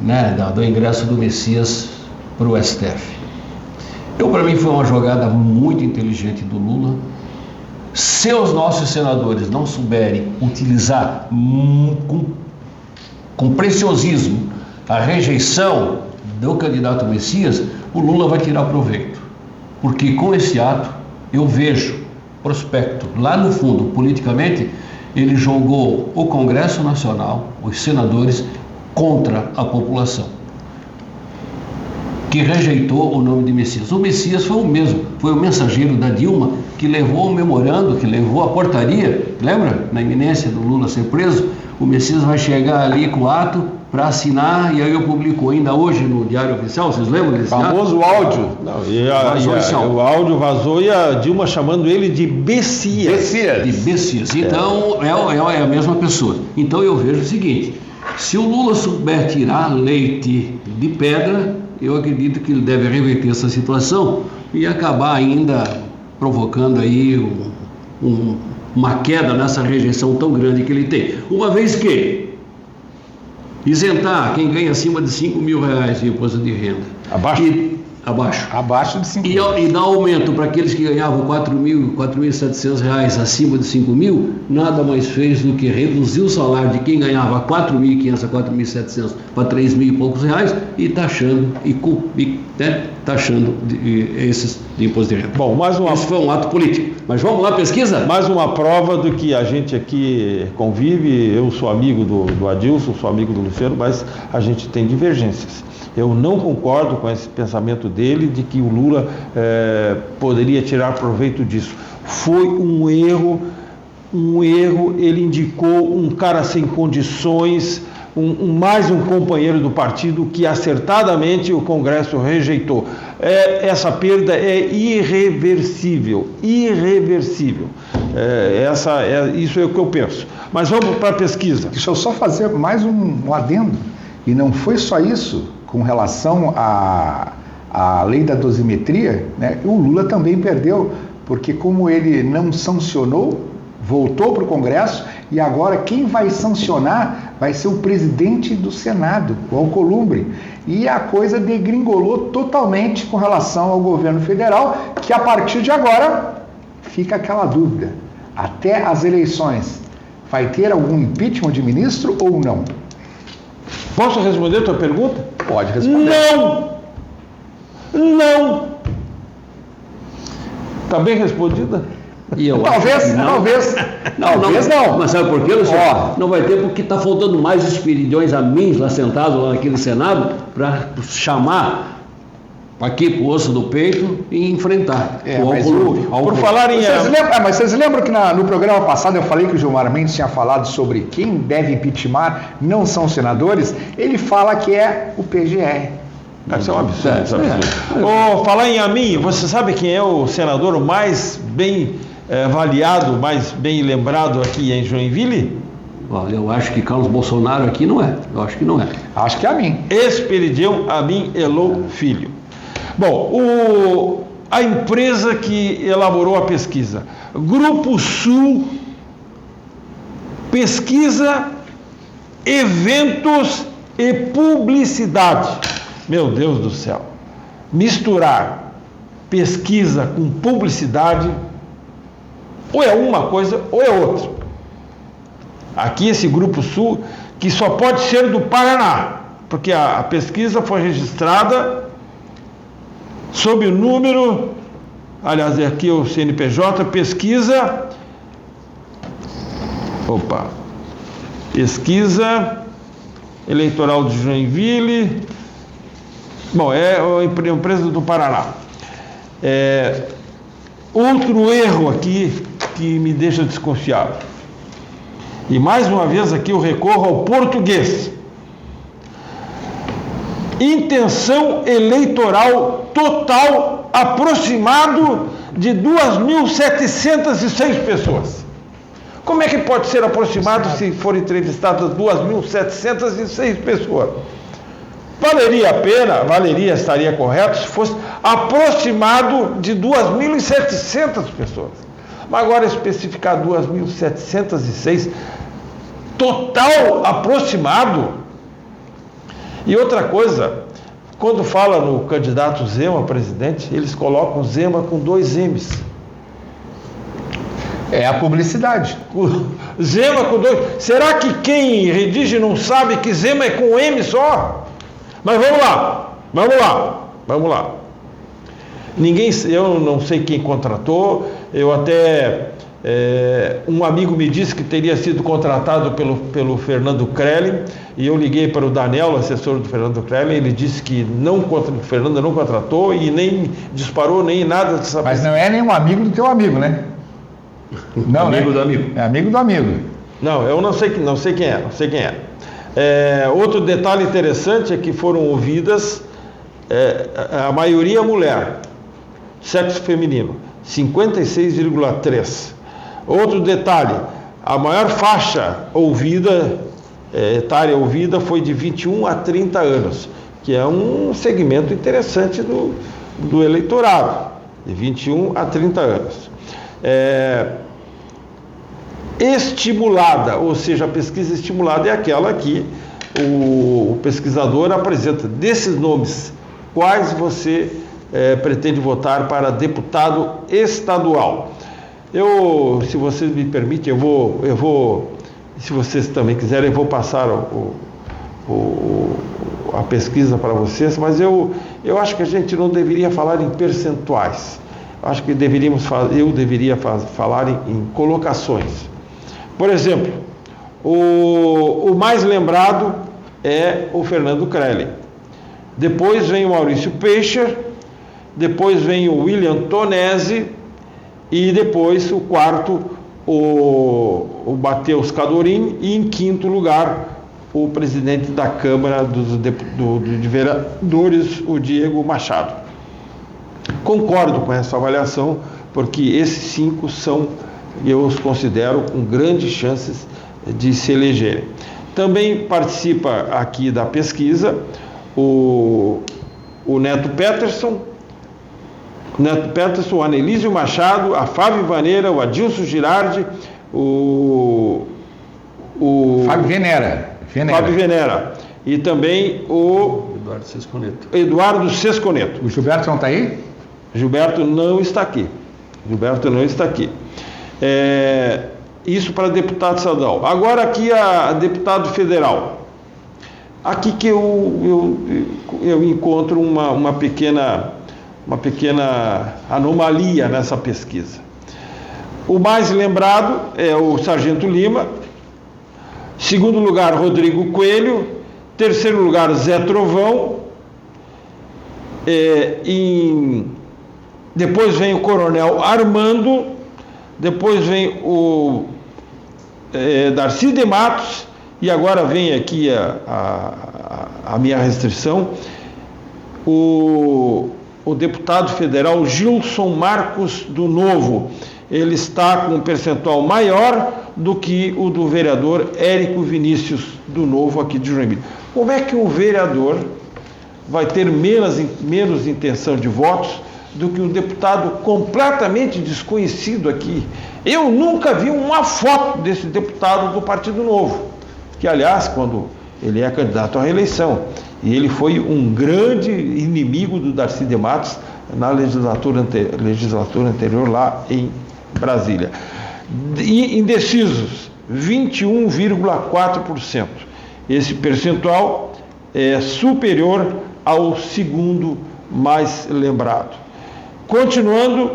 né, do ingresso do Messias para o STF. Para mim foi uma jogada muito inteligente do Lula. Se os nossos senadores não souberem utilizar com preciosismo a rejeição do candidato Messias, o Lula vai tirar proveito. Porque com esse ato eu vejo prospecto lá no fundo, politicamente, ele jogou o Congresso Nacional, os senadores, contra a população, que rejeitou o nome de Messias. O Messias foi o mesmo, foi o mensageiro da Dilma, que levou o memorando, que levou a portaria, lembra? Na iminência do Lula ser preso, o Messias vai chegar ali com o ato para assinar, e aí eu publico ainda hoje no Diário Oficial, vocês lembram desse famoso áudio? Não, o áudio vazou e a Dilma chamando ele de Messias. De Messias. Então, é a mesma pessoa. Então eu vejo o seguinte, se o Lula souber tirar leite de pedra, eu acredito que ele deve reverter essa situação e acabar ainda provocando aí uma queda nessa rejeição tão grande que ele tem. Uma vez que isentar quem ganha acima de 5 mil reais de imposto de renda. Abaixo de 5 mil. E dar aumento para aqueles que ganhavam 4.700 reais acima de 5 mil, nada mais fez do que reduzir o salário de quem ganhava 4.500 a 4.700 para 3 mil e poucos reais e taxando e né, taxando esses de imposto de renda. Bom, Esse foi um ato político. Mas vamos lá, pesquisa? mais uma prova do que a gente aqui convive. Eu sou amigo do Adilson, sou amigo do Luciano, mas a gente tem divergências. Eu não concordo com esse pensamento dele de que o Lula poderia tirar proveito disso. Foi um erro, ele indicou um cara sem condições, mais um companheiro do partido que acertadamente o Congresso rejeitou. Essa perda é irreversível. Isso é o que eu penso. Mas vamos para a pesquisa. Deixa eu só fazer mais um adendo. E não foi só isso, com relação à lei da dosimetria, né? O Lula também perdeu, porque como ele não sancionou, voltou para o Congresso, e agora quem vai sancionar vai ser o presidente do Senado, o Alcolumbre. E a coisa degringolou totalmente com relação ao governo federal, que a partir de agora fica aquela dúvida. Até as eleições, vai ter algum impeachment de ministro ou não? Posso responder a tua pergunta? Pode responder. Não! Está bem respondida? E eu Talvez, acho que não. talvez não. Mas sabe por quê, Luciano? Não vai ter, porque está faltando mais espiridiões a mim lá sentados lá naquele Senado para chamar aqui pro osso do peito e enfrentar o Alcolumbre. Por falar em... Mas vocês lembram que no programa passado eu falei que o Gilmar Mendes tinha falado sobre quem deve impeachment não são os senadores? Ele fala que é o PGR. Isso é um absurdo. Falar em Amin, você sabe quem é o senador mais bem avaliado, mais bem lembrado aqui em Joinville? Olha, eu acho que Carlos Bolsonaro aqui não é. Eu acho que não é. Acho que é Amin. Expedião Amin Elou Filho. Bom, a empresa que elaborou a pesquisa, Grupo Sul, pesquisa, eventos e publicidade. Meu Deus do céu, misturar pesquisa com publicidade, ou é uma coisa ou é outra. Aqui esse Grupo Sul, que só pode ser do Paraná, porque a pesquisa foi registrada sob o número, aliás, aqui o CNPJ, pesquisa eleitoral de Joinville. Bom, é a empresa do Paraná. Outro erro aqui que me deixa desconfiado. E mais uma vez aqui eu recorro ao português. Intenção eleitoral total aproximado de 2.706 pessoas. Como é que pode ser aproximado se forem entrevistadas 2.706 pessoas? Valeria a pena, estaria correto se fosse aproximado de 2.700 pessoas. Mas agora especificar 2.706, total aproximado. E outra coisa, quando fala no candidato Zema, presidente, eles colocam Zema com 2 M's. É a publicidade. Zema com 2. Será que quem redige não sabe que Zema é com M só? Mas vamos lá. Eu não sei quem contratou, eu até... um amigo me disse que teria sido contratado pelo Fernando Krellin, e eu liguei para o Daniel, assessor do Fernando Krellin, ele disse que o Fernando não contratou e nem disparou nem nada dessa... Mas não é nenhum amigo do teu amigo, né? Não, amigo do amigo. É amigo do amigo. Não, eu não sei quem é. Outro detalhe interessante é que foram ouvidas a maioria mulher, sexo feminino, 56,3%. Outro detalhe, a maior faixa etária ouvida foi de 21 a 30 anos, que é um segmento interessante do eleitorado, de 21 a 30 anos. Estimulada, ou seja, a pesquisa estimulada é aquela que o pesquisador apresenta. Desses nomes, quais você pretende votar para deputado estadual? Se vocês me permitem, eu vou, se vocês também quiserem, eu vou passar a pesquisa para vocês, mas eu acho que a gente não deveria falar em percentuais. Acho que eu deveria falar em colocações. Por exemplo, o mais lembrado é o Fernando Crelli. Depois vem o Maurício Peicher, depois vem o William Tonesi e depois o quarto, o Matheus Cadorim, e em quinto lugar o presidente da Câmara de Vereadores, o Diego Machado. Concordo com essa avaliação, porque esses 5 eu os considero com grandes chances de se elegerem. Também participa aqui da pesquisa o Neto Peterson, o Anelísio Machado, a Fábio Vaneira, o Adilson Girardi, o Fábio Venera. Fábio Venera. E também o Eduardo Sesconeto. O Gilberto não está aí? Gilberto não está aqui. Isso para deputado estadual. Agora aqui a deputado federal. Aqui que eu encontro uma pequena anomalia nessa pesquisa. O mais lembrado é o Sargento Lima. Segundo lugar, Rodrigo Coelho. Terceiro lugar, Zé Trovão. Depois vem o Coronel Armando. Depois vem o Darcy de Matos. E agora vem aqui a minha restrição. O deputado federal Gilson Marcos do Novo. Ele está com um percentual maior do que o do vereador Érico Vinícius do Novo aqui de Joinville. Como é que um vereador vai ter menos intenção de votos do que um deputado completamente desconhecido aqui? Eu nunca vi uma foto desse deputado do Partido Novo, que aliás, quando ele é candidato à reeleição, e ele foi um grande inimigo do Darcy de Matos na legislatura anterior lá em Brasília. Indecisos, 21,4%. Esse percentual é superior ao segundo mais lembrado. Continuando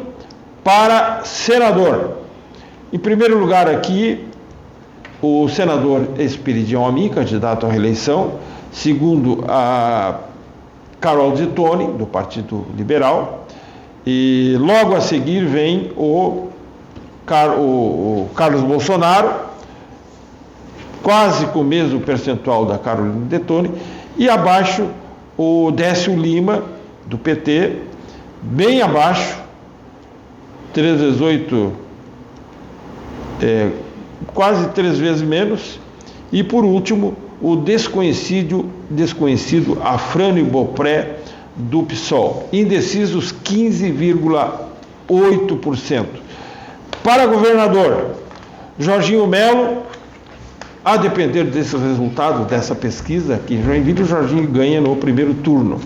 para senador. Em primeiro lugar aqui, o senador Esperidião Amin, candidato à reeleição. Segundo, a Carol Zitoni, do Partido Liberal. E logo a seguir vem o Carlos Bolsonaro, quase com o mesmo percentual da Carolina Detoni, e abaixo o Décio Lima, do PT, bem abaixo, 3 vezes 8, quase 3 vezes menos, e por último, o desconhecido Afrânio Bopré, do PSOL, indecisos 15,8%. Para governador, Jorginho Melo, a depender desses resultados dessa pesquisa, aqui em Joinville, o Jorginho ganha no primeiro turno.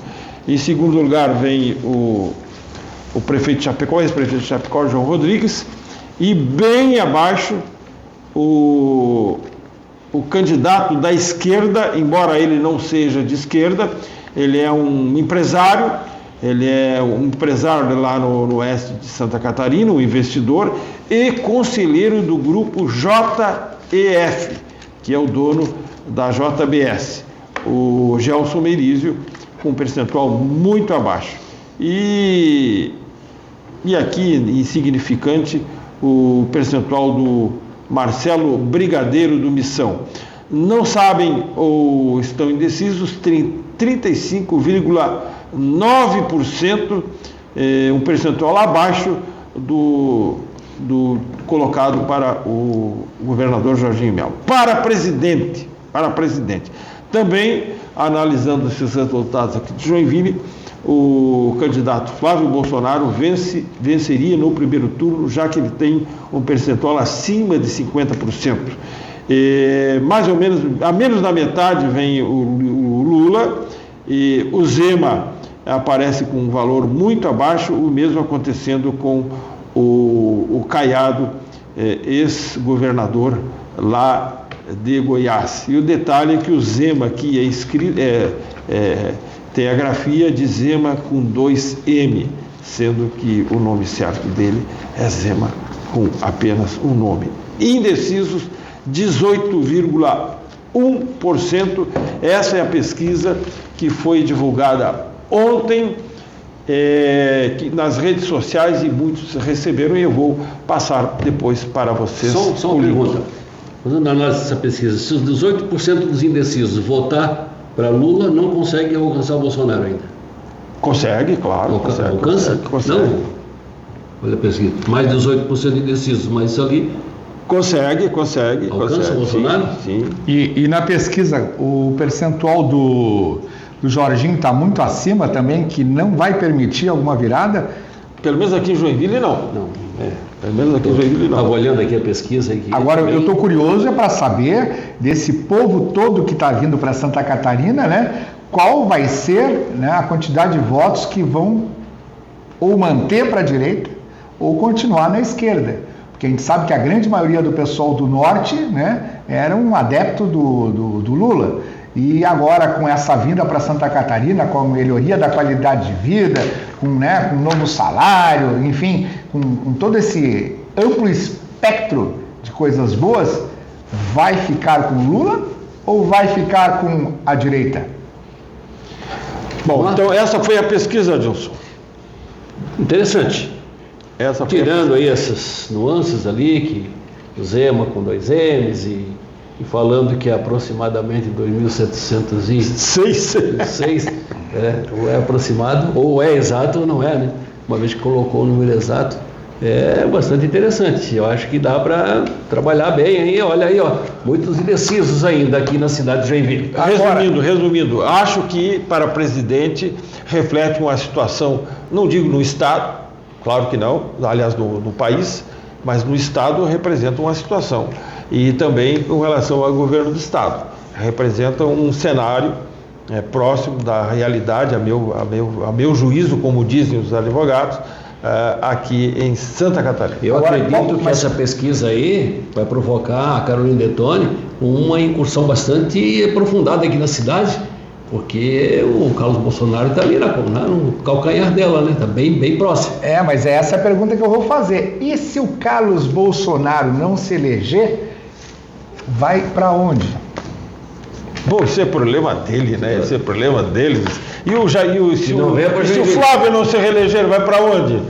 Em segundo lugar vem o prefeito de Chapecó, ex-prefeito de Chapecó, João Rodrigues, e bem abaixo o candidato da esquerda, embora ele não seja de esquerda, ele é um empresário lá no oeste de Santa Catarina, um investidor e conselheiro do grupo JEF, que é o dono da JBS, o Gelson Merizio, com um percentual muito abaixo. E aqui, insignificante, o percentual do Marcelo Brigadeiro do Missão. Não sabem ou estão indecisos 35,9%, um percentual abaixo do colocado para o governador Jorginho Melo. Para presidente, também analisando esses resultados aqui de Joinville, o candidato Flávio Bolsonaro venceria no primeiro turno, já que ele tem um percentual acima de 50%. Mais ou menos, a menos da metade vem o Lula, e o Zema aparece com um valor muito abaixo, o mesmo acontecendo com o Caiado, ex-governador lá de Goiás. E o detalhe é que o Zema aqui é escrito, tem a grafia de Zema com 2M, sendo que o nome certo dele é Zema com apenas um nome. Indecisos, 18,1%. Essa é a pesquisa que foi divulgada ontem nas redes sociais e muitos receberam, e eu vou passar depois para vocês. Só uma pergunta. Fazendo análise dessa pesquisa, se os 18% dos indecisos votar para Lula, não consegue alcançar o Bolsonaro ainda? Consegue, claro. Alcança? Consegue. Não. Olha a pesquisa. Mais 18% indecisos, mas isso ali... Consegue. Alcança o Bolsonaro? Sim. E na pesquisa, o percentual do Jorginho está muito acima também, que não vai permitir alguma virada? Pelo menos aqui em Joinville, não. Pelo menos aqui em Joinville, não. Estava olhando aqui a pesquisa. Aqui, agora, também... eu estou curioso para saber desse povo todo que está vindo para Santa Catarina, né? Qual vai ser, né, a quantidade de votos que vão ou manter para a direita ou continuar na esquerda. Porque a gente sabe que a grande maioria do pessoal do norte, né, era um adepto do Lula. E agora, com essa vinda para Santa Catarina, com a melhoria da qualidade de vida, com um novo salário, enfim, com todo esse amplo espectro de coisas boas, vai ficar com Lula ou vai ficar com a direita? Bom, então essa foi a pesquisa, Adilson. Interessante. Tirando aí essas nuances ali, que o Zema com 2 M's e falando que é aproximadamente 2.706, ou é aproximado, ou é exato ou não é, né? Uma vez que colocou o número exato, é bastante interessante. Eu acho que dá para trabalhar bem aí, olha aí, ó, muitos indecisos ainda aqui na cidade de Joinville. Resumindo, acho que para presidente reflete uma situação, não digo no Estado, claro que não, aliás no país, mas no Estado representa uma situação. E também com relação ao governo do Estado. Representa um cenário próximo da realidade, a meu juízo, como dizem os advogados, aqui em Santa Catarina. Eu acredito que essa pesquisa aí vai provocar a Carolina Detoni uma incursão bastante aprofundada aqui na cidade, porque o Carlos Bolsonaro está ali no calcanhar dela, né? Está bem próximo. Mas essa é a pergunta que eu vou fazer. E se o Carlos Bolsonaro não se eleger, vai para onde? Bom, isso é problema dele, né? Isso é problema deles. Se o Flávio não se reeleger, vai para onde?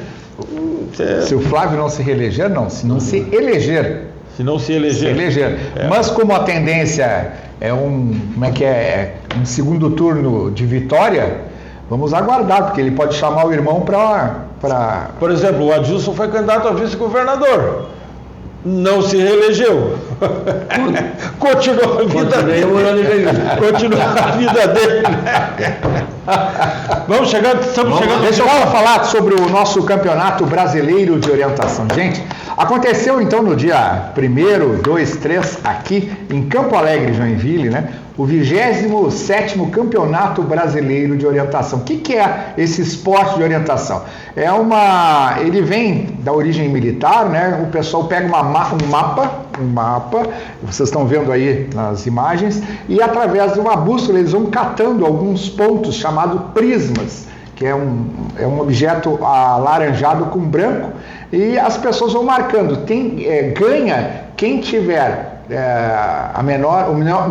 Se o Flávio não se reeleger, não. Se não se eleger. Se não se eleger. Mas como a tendência é um segundo turno de vitória, vamos aguardar, porque ele pode chamar o irmão para... Por exemplo, o Adilson foi candidato a vice-governador. Não se reelegeu. Continua a vida dele. Estamos chegando. Deixa eu falar sobre o nosso Campeonato Brasileiro de Orientação. Gente, aconteceu então no dia 1º, 2, 3, aqui em Campo Alegre, Joinville, né? O 27º Campeonato Brasileiro de Orientação. O que é esse esporte de orientação? Ele vem da origem militar, né? O pessoal pega um mapa, vocês estão vendo aí nas imagens, e através de uma bússola eles vão catando alguns pontos chamados prismas, que é um objeto alaranjado com branco, e as pessoas vão marcando. Ganha quem tiver o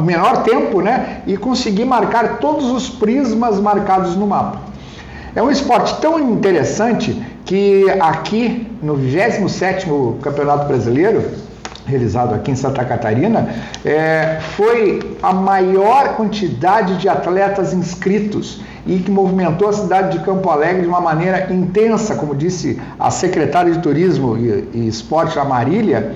menor tempo, né, e conseguir marcar todos os prismas marcados no mapa. É um esporte tão interessante que aqui no 27º Campeonato Brasileiro, realizado aqui em Santa Catarina, foi a maior quantidade de atletas inscritos e que movimentou a cidade de Campo Alegre de uma maneira intensa, como disse a secretária de Turismo e Esporte, a Marília,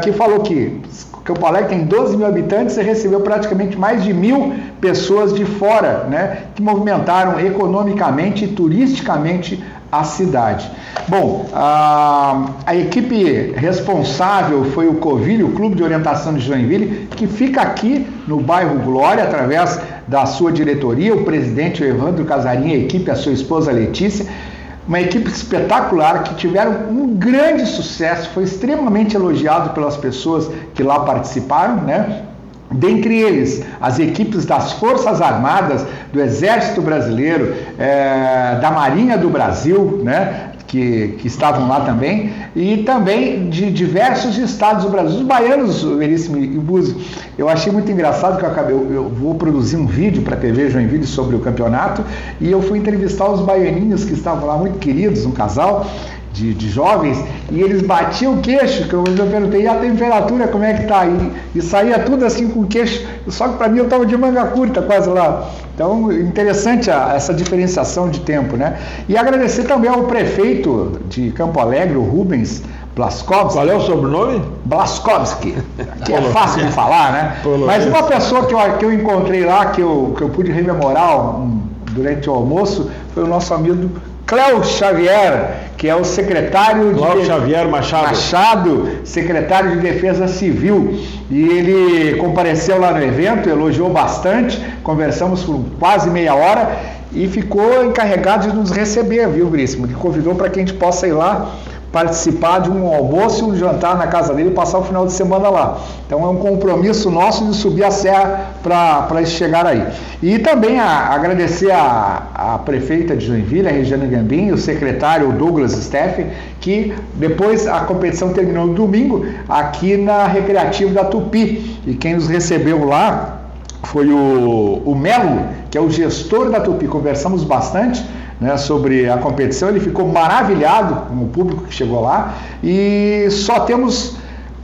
que falou que Campo Alegre tem 12 mil habitantes e recebeu praticamente mais de 1.000 pessoas de fora, né, que movimentaram economicamente e turisticamente a cidade. Bom, a equipe responsável foi o Covilho, o Clube de Orientação de Joinville, que fica aqui no bairro Glória, através da sua diretoria, o presidente Evandro Casarinha, a equipe, a sua esposa Letícia. uma equipe espetacular, que tiveram um grande sucesso, foi extremamente elogiado pelas pessoas que lá participaram, né? Dentre eles, as equipes das Forças Armadas, do Exército Brasileiro, da Marinha do Brasil, né? Que estavam lá também, e também de diversos estados do Brasil. Os baianos, Veríssimo e Buzzi, eu achei muito engraçado que eu vou produzir um vídeo para a TV Joinville sobre o campeonato, e eu fui entrevistar os baianinhos que estavam lá, muito queridos, um casal de jovens, e eles batiam o queixo, que eu perguntei, e a temperatura como é que tá aí? E saía tudo assim com o queixo, só que para mim eu estava de manga curta quase lá. Então, interessante essa diferenciação de tempo, né? E agradecer também ao prefeito de Campo Alegre, o Rubens Blaskowski. Qual é o sobrenome? Blaskowski, que é fácil de falar, né? Mas uma pessoa que eu encontrei lá, que eu pude rememorar durante o almoço, foi o nosso amigo Cléo Xavier, que é o secretário Xavier Machado, secretário de Defesa Civil, e ele compareceu lá no evento, elogiou bastante, conversamos por quase meia hora e ficou encarregado de nos receber, viu, Veríssimo? Ele convidou para que a gente possa ir lá participar de um almoço e um jantar na casa dele e passar o final de semana lá. Então é um compromisso nosso de subir a serra para chegar aí. E também agradecer a prefeita de Joinville, a Regiane Gambim, o secretário Douglas Steffen, que depois a competição terminou no domingo aqui na Recreativa da Tupi. E quem nos recebeu lá foi o Melo, que é o gestor da Tupi. Conversamos bastante, né, sobre a competição. Ele ficou maravilhado com o público que chegou lá, e só temos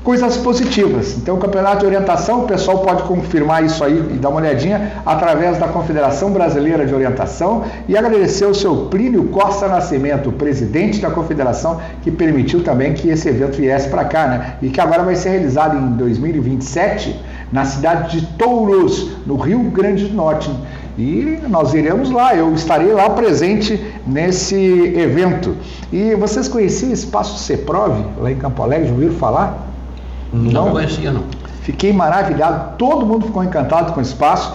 coisas positivas. Então, o campeonato de orientação, o pessoal pode confirmar isso aí e dar uma olhadinha através da Confederação Brasileira de Orientação, e agradecer ao seu Plínio Costa Nascimento, presidente da Confederação, que permitiu também que esse evento viesse para cá, né? E que agora vai ser realizado em 2027 na cidade de Touros, no Rio Grande do Norte. E nós iremos lá, eu estarei lá presente nesse evento. E vocês conheciam o Espaço Ceprov, lá em Campo Alegre, já ouviram falar? Não conhecia, não. Fiquei maravilhado, todo mundo ficou encantado com o espaço,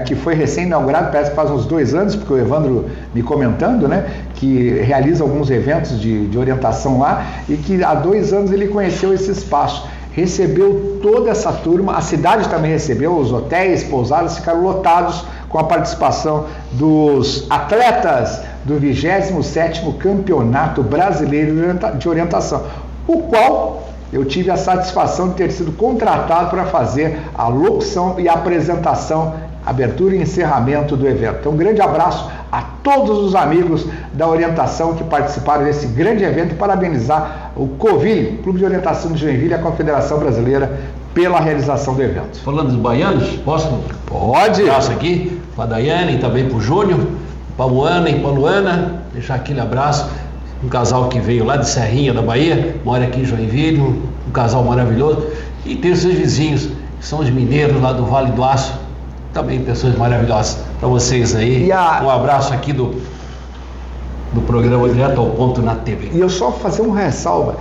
que foi recém-inaugurado, parece que faz uns 2 anos, porque o Evandro me comentando, né, que realiza alguns eventos de orientação lá, e que há 2 anos ele conheceu esse espaço. Recebeu toda essa turma, a cidade também recebeu, os hotéis, pousadas ficaram lotados com a participação dos atletas do 27º Campeonato Brasileiro de Orientação, o qual eu tive a satisfação de ter sido contratado para fazer a locução e a apresentação, abertura e encerramento do evento. Então, um grande abraço a todos os amigos da orientação que participaram desse grande evento, e parabenizar o COVIL, Clube de Orientação de Joinville, e a Confederação Brasileira pela realização do evento. Falando dos baianos, posso? Pode. Um abraço aqui para a Daiane e também para o Júnior, para a Moana e para a Luana, deixar aquele abraço. Um casal que veio lá de Serrinha da Bahia, mora aqui em Joinville, um casal maravilhoso. E tem os seus vizinhos, que são os mineiros lá do Vale do Aço, também pessoas maravilhosas para vocês aí. Um abraço aqui do programa Direto ao Ponto na TV. E eu só fazer uma ressalva.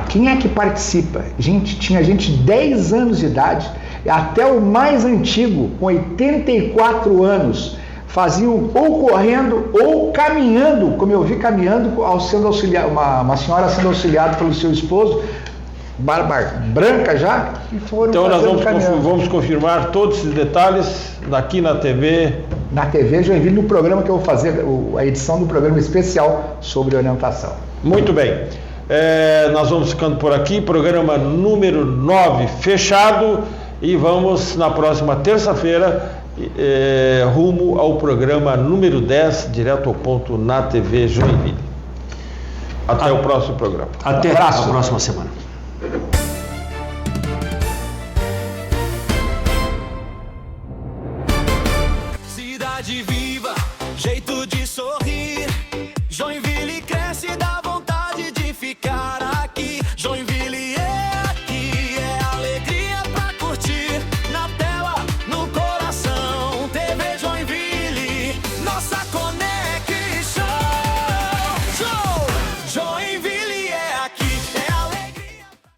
Quem é que participa? Tinha gente de 10 anos de idade, até o mais antigo, com 84 anos, faziam ou correndo ou caminhando, como eu vi caminhando, sendo auxiliado, uma senhora sendo auxiliada pelo seu esposo, barba branca já, e foram. Então nós vamos confirmar todos esses detalhes aqui na TV. Na TV Joinville, no programa que eu vou fazer, a edição do programa especial sobre orientação. Muito bem. Nós vamos ficando por aqui, programa número 9 fechado, e vamos na próxima terça-feira rumo ao programa número 10, direto ao ponto na TV Joinville. Até o próximo programa. Até a próxima semana. Cidade viva, jeito de